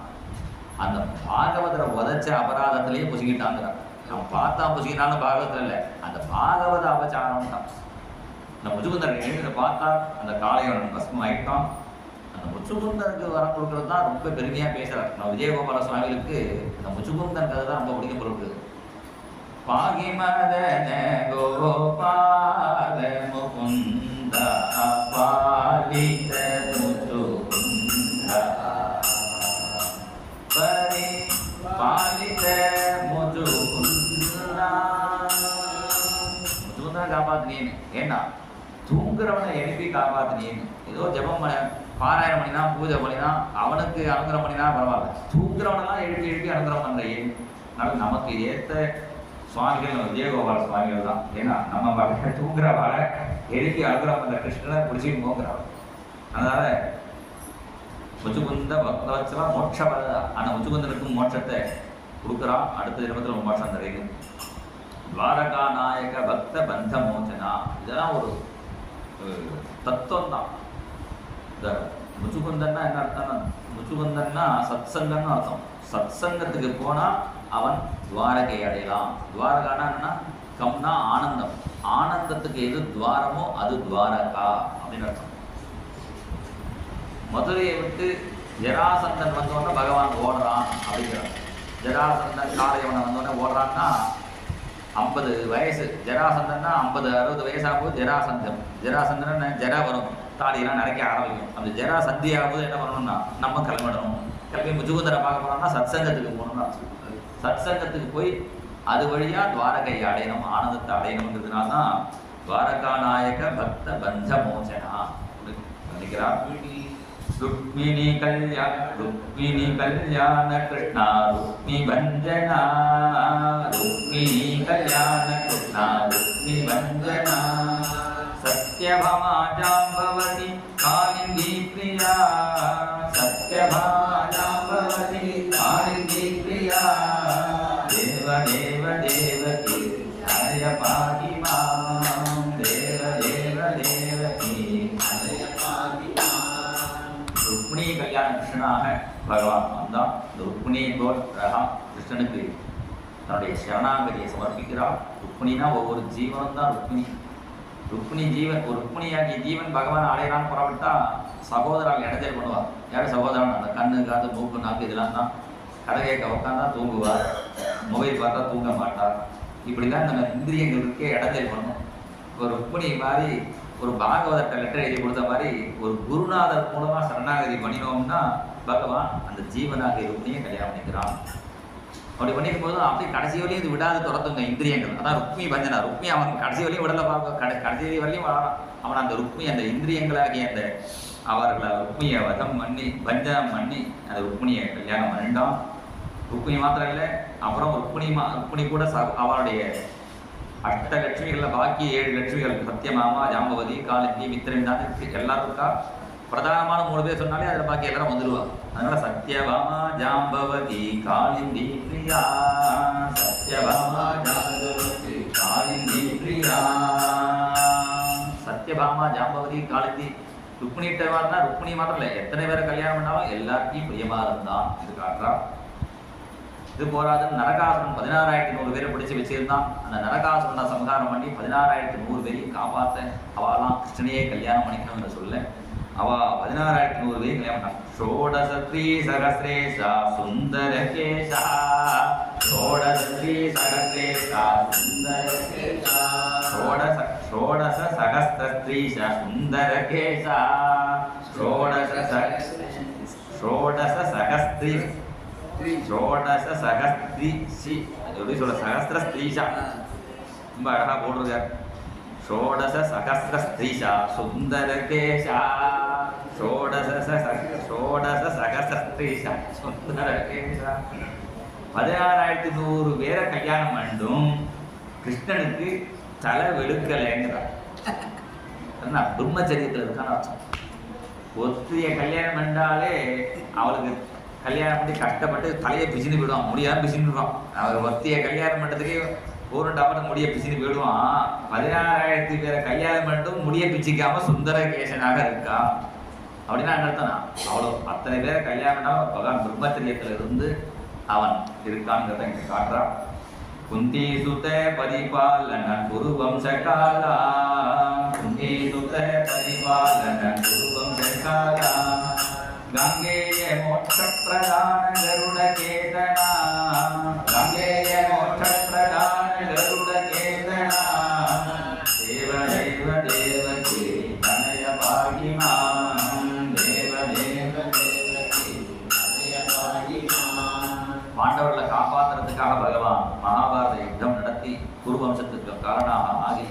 அந்த பாகவதரை உதைச்ச அபராதத்திலேயே புசிக்கிட்டாங்கிறான். அவன் பார்த்தா புசிக்கிட்டான்னு பாகவத்தில் இல்லை, அந்த பாகவத அபச்சாரம் தான். இந்த முச்சுக்குந்தன் எழுதின பார்த்தா அந்த காளையவன் பஸ்மம் ஆகிட்டான். அந்த முச்சுக்குந்தனுக்கு வரம் கொடுக்குறது தான் ரொம்ப பெருமையாக பேசுகிறார். நம்ம விஜயகோபால சுவாமிகளுக்கு இந்த முச்சுக்குந்தன் கதை தான் ரொம்ப பிடிக்க பொருள். பாகிமதன கோபால முகுந்த பாலித முச்சுகுந்த பரி பாலித முச்சுகுந்தா. முச்சுகுந்தனை காப்பாத்தினேன்னு ஏன்னா தூங்குறவனை எழுப்பி காப்பாத்தினேன்னு. ஏதோ ஜபம் பாராயணம் பண்ணினா பூஜை பண்ணினா அவனுக்கு அனுகிரகம் பண்ணினா பரவாயில்ல, தூங்குறவனெல்லாம் எழுப்பி அனுகிரகம் பண்ணுற ஏன். அதனால் நமக்கு ஏற்ற சுவாமிகள் நம்ம விஜயகோபால சுவாமிகள் தான். ஏன்னா நம்ம தூங்குற வாழை எழுப்பி அனுகிரகம் பண்ணுற கிருஷ்ணனை பிடிச்சிட்டு போங்கிறார். அதனால முச்சுகுந்த பக்தவத்சலா மோட்சவரதா, அந்த முச்சுகுந்தனுக்கும் மோட்சத்தை கொடுக்குறான். அடுத்த ஜென்மத்தில் மோட்சம் கிடைக்கும். துவாரகா நாயக பக்த பந்த மோச்சனா, இதெல்லாம் ஒரு தத்துவம் தான். இந்த முச்சுகுந்தன்னா என்ன அர்த்தம்னா முச்சுகுந்தன்னா சத்சங்கம்னு அர்த்தம். சத்சங்கத்துக்கு போனால் அவன் துவாரகை அடையலாம். துவாரகானா என்னன்னா கம்னா ஆனந்தம். ஆனந்தத்துக்கு எது துவாரமோ அது துவாரகா அப்படின்னு அர்த்தம். மதுரையை விட்டு ஜராசந்தன் வந்தோடனே பகவான் ஓடுறான் அப்படிங்கிறான். ஜராசந்தன் காளையவனை வந்தோடனே ஓடுறான்னா 50 வயசு. ஜராசந்தன்னா 50-60 வயசாகும்போது ஜராசந்தன். ஜராசந்தன் ஜரா வரும், தாடியெல்லாம் நிறைக்க ஆரம்பிக்கும். அந்த ஜரா சந்தி ஆகும்போது என்ன பண்ணணும்னா நம்ம கிளம்பிடணும். கிளம்பி முச்சுகுந்தரை பார்க்க போனோம்னா சத்சங்கத்துக்கு போகணும்னா சத்சங்கத்துக்கு போய் அது வழியாக துவாரகை அடையணும், ஆனந்தத்தை அடையணுங்கிறதுனால தான் துவாரகா நாயக பக்த பந்த மோச்சனா நினைக்கிறார். ருக்மிணி கல்யாண கிருஷ்ணா ருக்மி பஞ்சனா, ருக்மிணி கல்யாண கிருஷ்ணா ருக்மி பஞ்சனா. सत्यभामा जाम्बवती कालिन्दी प्रिया सत्यभामा जाम्बवती कालिन्दी प्रिया देव देव देवकी हरय पाहि मां देव देव देवकी हरय पाहि मां। रुक्मिणी कल्याण कृष्णனாக பகவான் வந்தான். रुक्मिणी போல் கிருஷ்ணனுக்கு தன்னுடைய சரணாகதியை சமர்ப்பிக்கிறார். ருக்மிணினா ஒவ்வொரு ஜீவனும் தான் ருக்மிணி. ருக்மிணி ஜீவன் ஒரு ருக்மிணியாகிய ஜீவன் பகவான் அடையலான்னு புறப்பட்டா சகோதரால் இடைஞ்சல் பண்ணுவார். யாரும் சகோதரன் அந்த கண்ணு காது மூக்கு நாக்கு இதெல்லாம் தான் கடகையை உட்காந்தா தூங்குவார், மொபைல் பார்த்தா தூங்க மாட்டார். இப்படிலாம் நம்ம இந்திரியங்களுக்கே இடைஞ்சல் பண்ணும். ஒரு ருக்மிணி மாதிரி ஒரு பாகவதட்ட லெட்டர் எழுதி கொடுத்த மாதிரி ஒரு குருநாதர் மூலமாக சரணாகதி பண்ணினோம்னா பகவான் அந்த ஜீவனாகிய ருக்மிணியை கல்யாணம் பண்ணிக்கிறான். அப்படி பண்ணிக்கும் போது அப்படியே கடைசி வரையும் இது விடாது துரத்துங்க இந்திரியங்கள். அதான் ருக்மி பஞ்சனா. ருக்மி அவன் கடைசி வரையும் விடலை பார்க்க கடைசி வரையும் வரான். அவன் அந்த ருக்மி அந்த இந்திரியங்களாகிய அந்த அவர்களை ருக்மியை வதம் பண்ணி பஞ்சம் பண்ணி அந்த ருக்மிணியை கல்யாணம் பண்ணிட்டான். ருக்மிணி மாத்திரம் இல்லை, அப்புறம் ருக்மிணி கூட அவளுடைய அஷ்டலட்சுமிகளில் பாக்கி 7 லட்சுமிகள் சத்தியமாமா ஜாம்பவதி காலிந்தி மித்திரன் எல்லாருக்கா பிரதானமான 3 பேர் சொன்னாலே அதில் பாக்கி எல்லாரும் வந்துடுவாங்க. அதனால சத்யபாமா ஜாம்பவதி காலிந்தி பிரியா சத்யபாமா ஜாம்பவதி காலிந்தி பிரியா சத்யபாமா ஜாம்பவதி காலிந்தி ருக்மிணிகிட்ட இருந்தால் ருக்மிணி மாத்திரம் இல்லை, எத்தனை பேரை கல்யாணம் பண்ணாலும் எல்லாத்தையும் பிரியமா இருந்தான். இது காட்டுறான். இது போராதுன்னு நரகாசுரன் 16,100 பேரை பிடிச்சி வச்சிருந்தான். அந்த நரகாசுரனை சம்ஹாரம் பண்ணி 16,100 பேரையும் காப்பாற்ற அவெல்லாம் கிருஷ்ணனையே கல்யாணம் பண்ணிக்கணும்னு சொல்ல அவ 16,100 பேரையும் கல்யாணம் பண்ணான். ஷோடசத்ரீ சகஸ்ரேஷா சுந்தர கேஷா ஷோடசத்ரீ சகஸ்ரேஷா சுந்தர கேஷா ஷோடச சகஸ்ரஸ்ரீஷா சுந்தர கேஷா ஷோடச சகஸ்ரீ ஷோடச சகஸ்திரி எப்படி சொல்ல சகஸ்திரஸ்திரீஷா ரொம்ப அழகா போட்டிருக்கார். ஷோடச சகஸ்திரஸ்திரீஷா சுந்தர கேஷா ஷோடச சகஸ்திரஸ்திரீஷா சுந்தர கேஷா 16,100 பேரை கல்யாணம் பண்ணும் கிருஷ்ணனுக்கு தலை வெளுக்கலைங்கிறார். பிரம்மச்சரியத்தில் இருக்கான்னு அர்த்தம். ஒத்திய கல்யாணம் பண்ணாலே அவளுக்கு கல்யாணம் பண்ணி கஷ்டப்பட்டு தலையை பிசினு போயிடுவான், முடியாமல் பிசின்னு விடுவான். அவர் ஒத்திய கல்யாணம் பண்ணுறதுக்கே 1 டப்பர் முடிய பிசினு போயிடுவான். 16,000 பேரை கல்யாணம் பண்ணிட்டும் முடிய பிச்சுக்காம சுந்தர கேசனாக இருக்கா அப்படின்னா என்ன அர்த்தம்னா அவ்வளோ அத்தனை பேரை கல்யாணம் பண்ணால் பகவான் பிரம்மச்சரியத்தில் இருந்து அவன் இருக்கான்ங்கிறத இங்கே காட்டுறான். குந்தி சுத பரிபாலன குரு வம்சகாலா குந்தி சுத பரிபாலன குரு வம்சகாலா गंगेय मोक्ष प्रदान गरुड़ केतना गंगेय मोक्ष प्रदान गरुड़ केतना देव देव देवकी तनय पाहि मां देव देव देवकी तनय पाहि मां. பாண்டவர்களை காப்பாற்றுறதுக்காக பகவான் மகாபாரத யுத்தம் நடத்தி குரு வம்சத்துக்கு காரணமாக ஆகி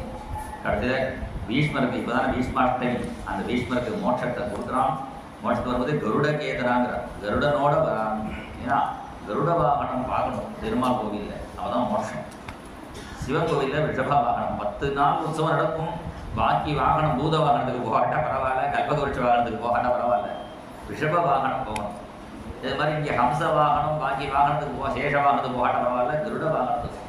கடைசியில் பீஷ்மருக்கு இப்போதான் பீஷ்மாஷ்டமி அந்த பீஷ்மருக்கு மோட்சத்தை கொடுக்குறான். மோட்சத்து வரும்போது கருட கேதராங்கிறார். கருடனோட வரான். ஏன்னா கருட வாகனம் பார்க்கணும் திருமால் கோவிலில், அவதான் மோட்சம். சிவன் கோவிலில் ரிஷப வாகனம் 10 நாள் உற்சவம் நடக்கும். பாக்கி வாகனம் பூத வாகனத்துக்கு போகாட்டா பரவாயில்ல, கல்பகருஷ வாகனத்துக்கு போகாட்டா பரவாயில்ல, ரிஷப வாகனம் போகணும். இது மாதிரி இங்கே ஹம்ச வாகனம் பாக்கி வாகனத்துக்கு சேஷ வாகனத்துக்கு போகாட்டா பரவாயில்ல, கருட வாகனத்துக்கு.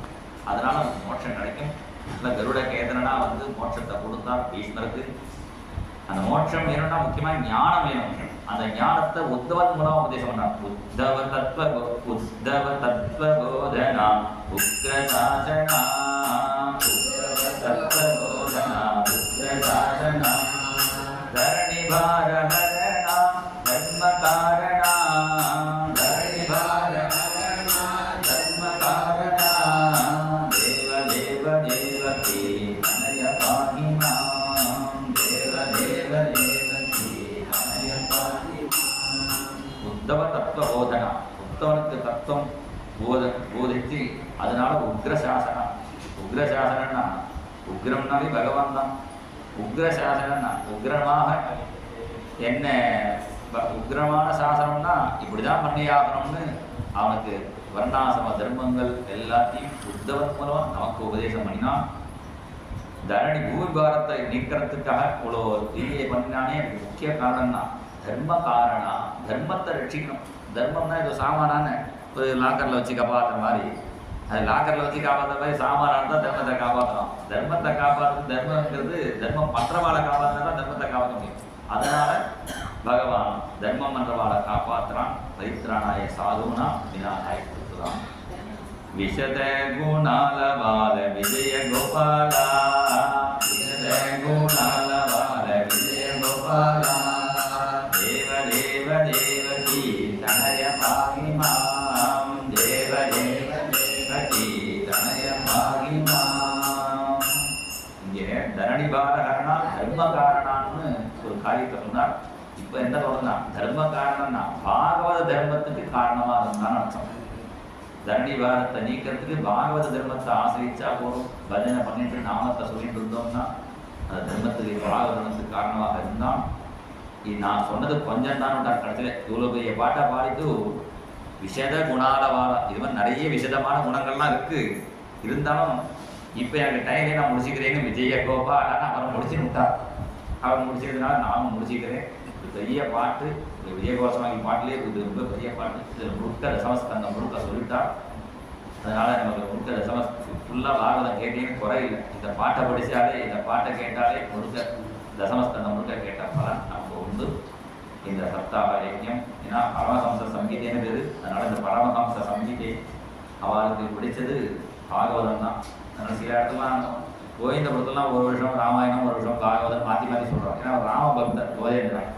அதனால மோட்சம் கிடைக்கும். இல்லை கருட கேதனா மோட்சத்தை கொடுத்தார் பீஷ்மருக்கு. அந்த மோட்சம் வேணும்னா முக்கியமாக ஞானம் வேணும். அந்த ஞானத்தை உத்தவன் மூலம் உபதேசம் பண்ணார். உத்தவ தத்துவ போதனா உக்ரசாசனா தத்துவபோதனா உக்ரசாசனா தரணி பாரஹரணா தர்ம காரணா தரணி பாரஹரணா தர்ம காரணா தேவ தேவ தேவகி தனய பாஹி மாம் தேவ தேவ தேவகி தனய பாஹி மாம். உத்தவ தத்துவ போதனா, உத்தவனுக்கு தத்துவம் போதிச்சு அதனால உக்ரசாசனா. உக்ரசாசனா உக்ரம்னாலே பகவான் தான். உக்ரசாசனா உக்ரமாக என்ன உக்ரமான சாசனம்னா இப்படிதான் பண்ணி ஆகணும்னு அவனுக்கு வர்ணாசிரம தர்மங்கள் எல்லாத்தையும் உத்தவன் மூலம் நமக்கு உபதேசம் பண்ணினான். தரணி பூபாரத்தை நீக்கிறதுக்காக இவ்வளோ லீலையை பண்ணினானே எனக்கு முக்கிய காரணம்னா தர்ம காரணா. தர்மத்தை ரட்சிக்கணும். தர்மம்னா இது சாமானான ஒரு லாக்கரில் வச்சு காப்பாற்றுற மாதிரி, அது லாக்கரில் வச்சு காப்பாற்றுற மாதிரி சாமானான் தான் தர்மத்தை காப்பாற்றணும். தர்மத்தை காப்பாற்று தர்மங்கிறது தர்மம் மற்றவாளை காப்பாற்றினா தான் தர்மத்தை காப்பாற்ற முடியும். அதனால பகவான் தர்மம் மன்றவாளை காப்பாற்றுறான். பரித்ராணாய சாதுனா விநாயகாய கொடுத்துறான். விஷத குணாலவால விஜய கோபாலா, விஷத குணாலவால விஜய கோபாலா, தேவ தேவ தேவகி தனய பாகிமாம், தேவ தேவ தேவகி தனய பாகிமாம். இங்கே தரணி பாரகரணா தர்ம காரணான்னு ஒரு காரியத்தை சொன்னார். இப்ப என்ன தொடர்ந்தா தர்ம காரணம்னா பாகவத தர்மத்துக்கு காரணமா இருந்தான்னு அர்த்தம். தரணி பாரத்தை நீக்கிறதுக்கு பாகவத தர்மத்தை ஆசிரிச்சா போதும். பஜனை பண்ணிட்டு நாமத்தை சொல்லிட்டு இருந்தோம்னா அந்த தர்மத்துக்கு பாகவத தர்மத்துக்கு காரணமாக இருந்தான். இது நான் சொன்னது கொஞ்சம் தான் கடைசியில் இவ்வளோ பெரிய பாட்டை பாடிட்டு விஷத குணாலவால இது மாதிரி நிறைய விசதமான குணங்கள்லாம் இருக்கு. இருந்தாலும் இப்போ எனக்கு டைம்லேயே நான் முடிச்சுக்கிறேன்னு விஜய கோபாலான்னு அவரை முடிச்சு விட்டார். அவர் முடிச்சுக்கிறதுனால நானும் முடிச்சுக்கிறேன். இது பெரிய பாட்டு, விஜயகோபாலசுவாமி பாட்டிலே இது ரொம்ப பெரிய பாட்டு. இதில் முழுக்க தசமஸ்கந்தம் முழுக்க சொல்லிட்டார். அதனால நமக்கு முழுக்க ஃபுல்லாக பாகவதம் கேட்டேன்னு குறையில்லை. இந்த பாட்டை படித்தாலே இந்த பாட்டை கேட்டாலே முழுக்க தசமஸ்கந்தம் முழுக்க கேட்ட பலன் நமக்கு உண்டு. இந்த சப்தாக யஜ்யம் ஏன்னா பரமஹம்ச சங்கீதைன்னு பேர். அதனால இந்த பரமஹம்ச சங்கீதை அவளுக்கு பிடிச்சது பாகவதம் தான். அதனால் சில இடத்துலாம் கோவிந்தபுரத்துலாம் ஒரு வருஷம் ராமாயணம் ஒரு வருஷம் பாகவதம் மாற்றி மாற்றி சொல்கிறாங்க. ஏன்னா ராம பக்தர் கோவிந்தன்,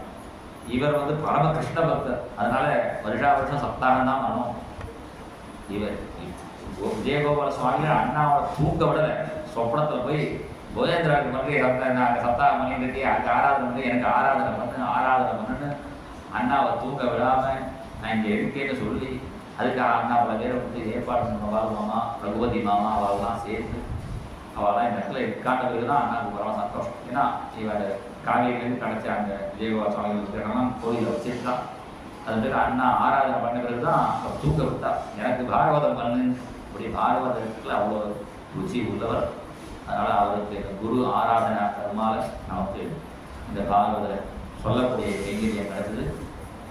இவர் வந்து பரம கிருஷ்ண பக்தர். அதனால வருஷா வருஷம் சப்தாகம் தான் பண்ணணும். இவர் விஜயகோபால சுவாமிகள் அண்ணாவோட தூக்க விடலை. சொப்பனத்தில் போய் கோஜேந்திராவுக்கு பண்ணி நாங்கள் சப்தாகம் பண்ணிட்டு அதுக்கு ஆராதனை பண்ணி எனக்கு ஆராதனை பண்ணுன்னு அண்ணாவை தூக்க விடாமல் நான் இங்கே இருக்கேன்னு சொல்லி அதுக்கு அண்ணா பல பேரை வந்து ஏற்பாடு பண்ண மாமா ரகுபதி மாமா அவெல்லாம் சேர்த்து அவெல்லாம் இந்த இடத்துல இருக்காண்ட பிறகு தான் அண்ணாவுக்கு பரவ சந்தோஷம். ஏன்னா இவர் காவேரியிலேருந்து கிடச்ச அந்த விஜயகோபால சுவாமிகள் இடம்லாம் கோயிலில் வச்சுருந்தான். அது பேர் அண்ணா ஆராதனை பண்ண பிறகு தான் அவர் தூக்க விட்டா. எனக்கு பாகவதம் பண்ணு அப்படி பாகவதத்தில் அவ்வளோ ருச்சி உள்ளவர். அதனால் அவருக்கு குரு ஆராதனை கர்மால நமக்கு இந்த பாகவத சொல்லக்கூடிய கைங்கரியம் கிடைச்சது.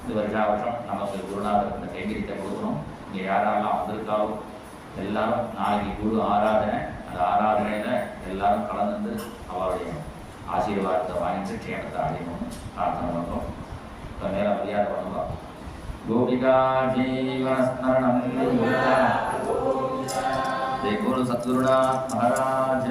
இந்த வருஷா வருஷம் நமக்கு குருநாதர் இந்த கைங்கரியத்தை கொடுக்கணும். இங்கே யாரெல்லாம் வந்திருக்காலும் எல்லாரும் நாளைக்கு குரு ஆராதனை, அந்த ஆராதனையில் எல்லாரும் கலந்து அவருடைய ஆசீர்வாதத்தை வாங்கிட்டு க்ஷேமத்தை அடையணும்னு பிரார்த்தனை பண்ணுறோம். இப்போ மேலே மரியாதை பண்ணுவோம். கோபிகா ஜீவனஸ்மரணம் ஜெய் குரு சத்குருநாத் மகாராஜ்.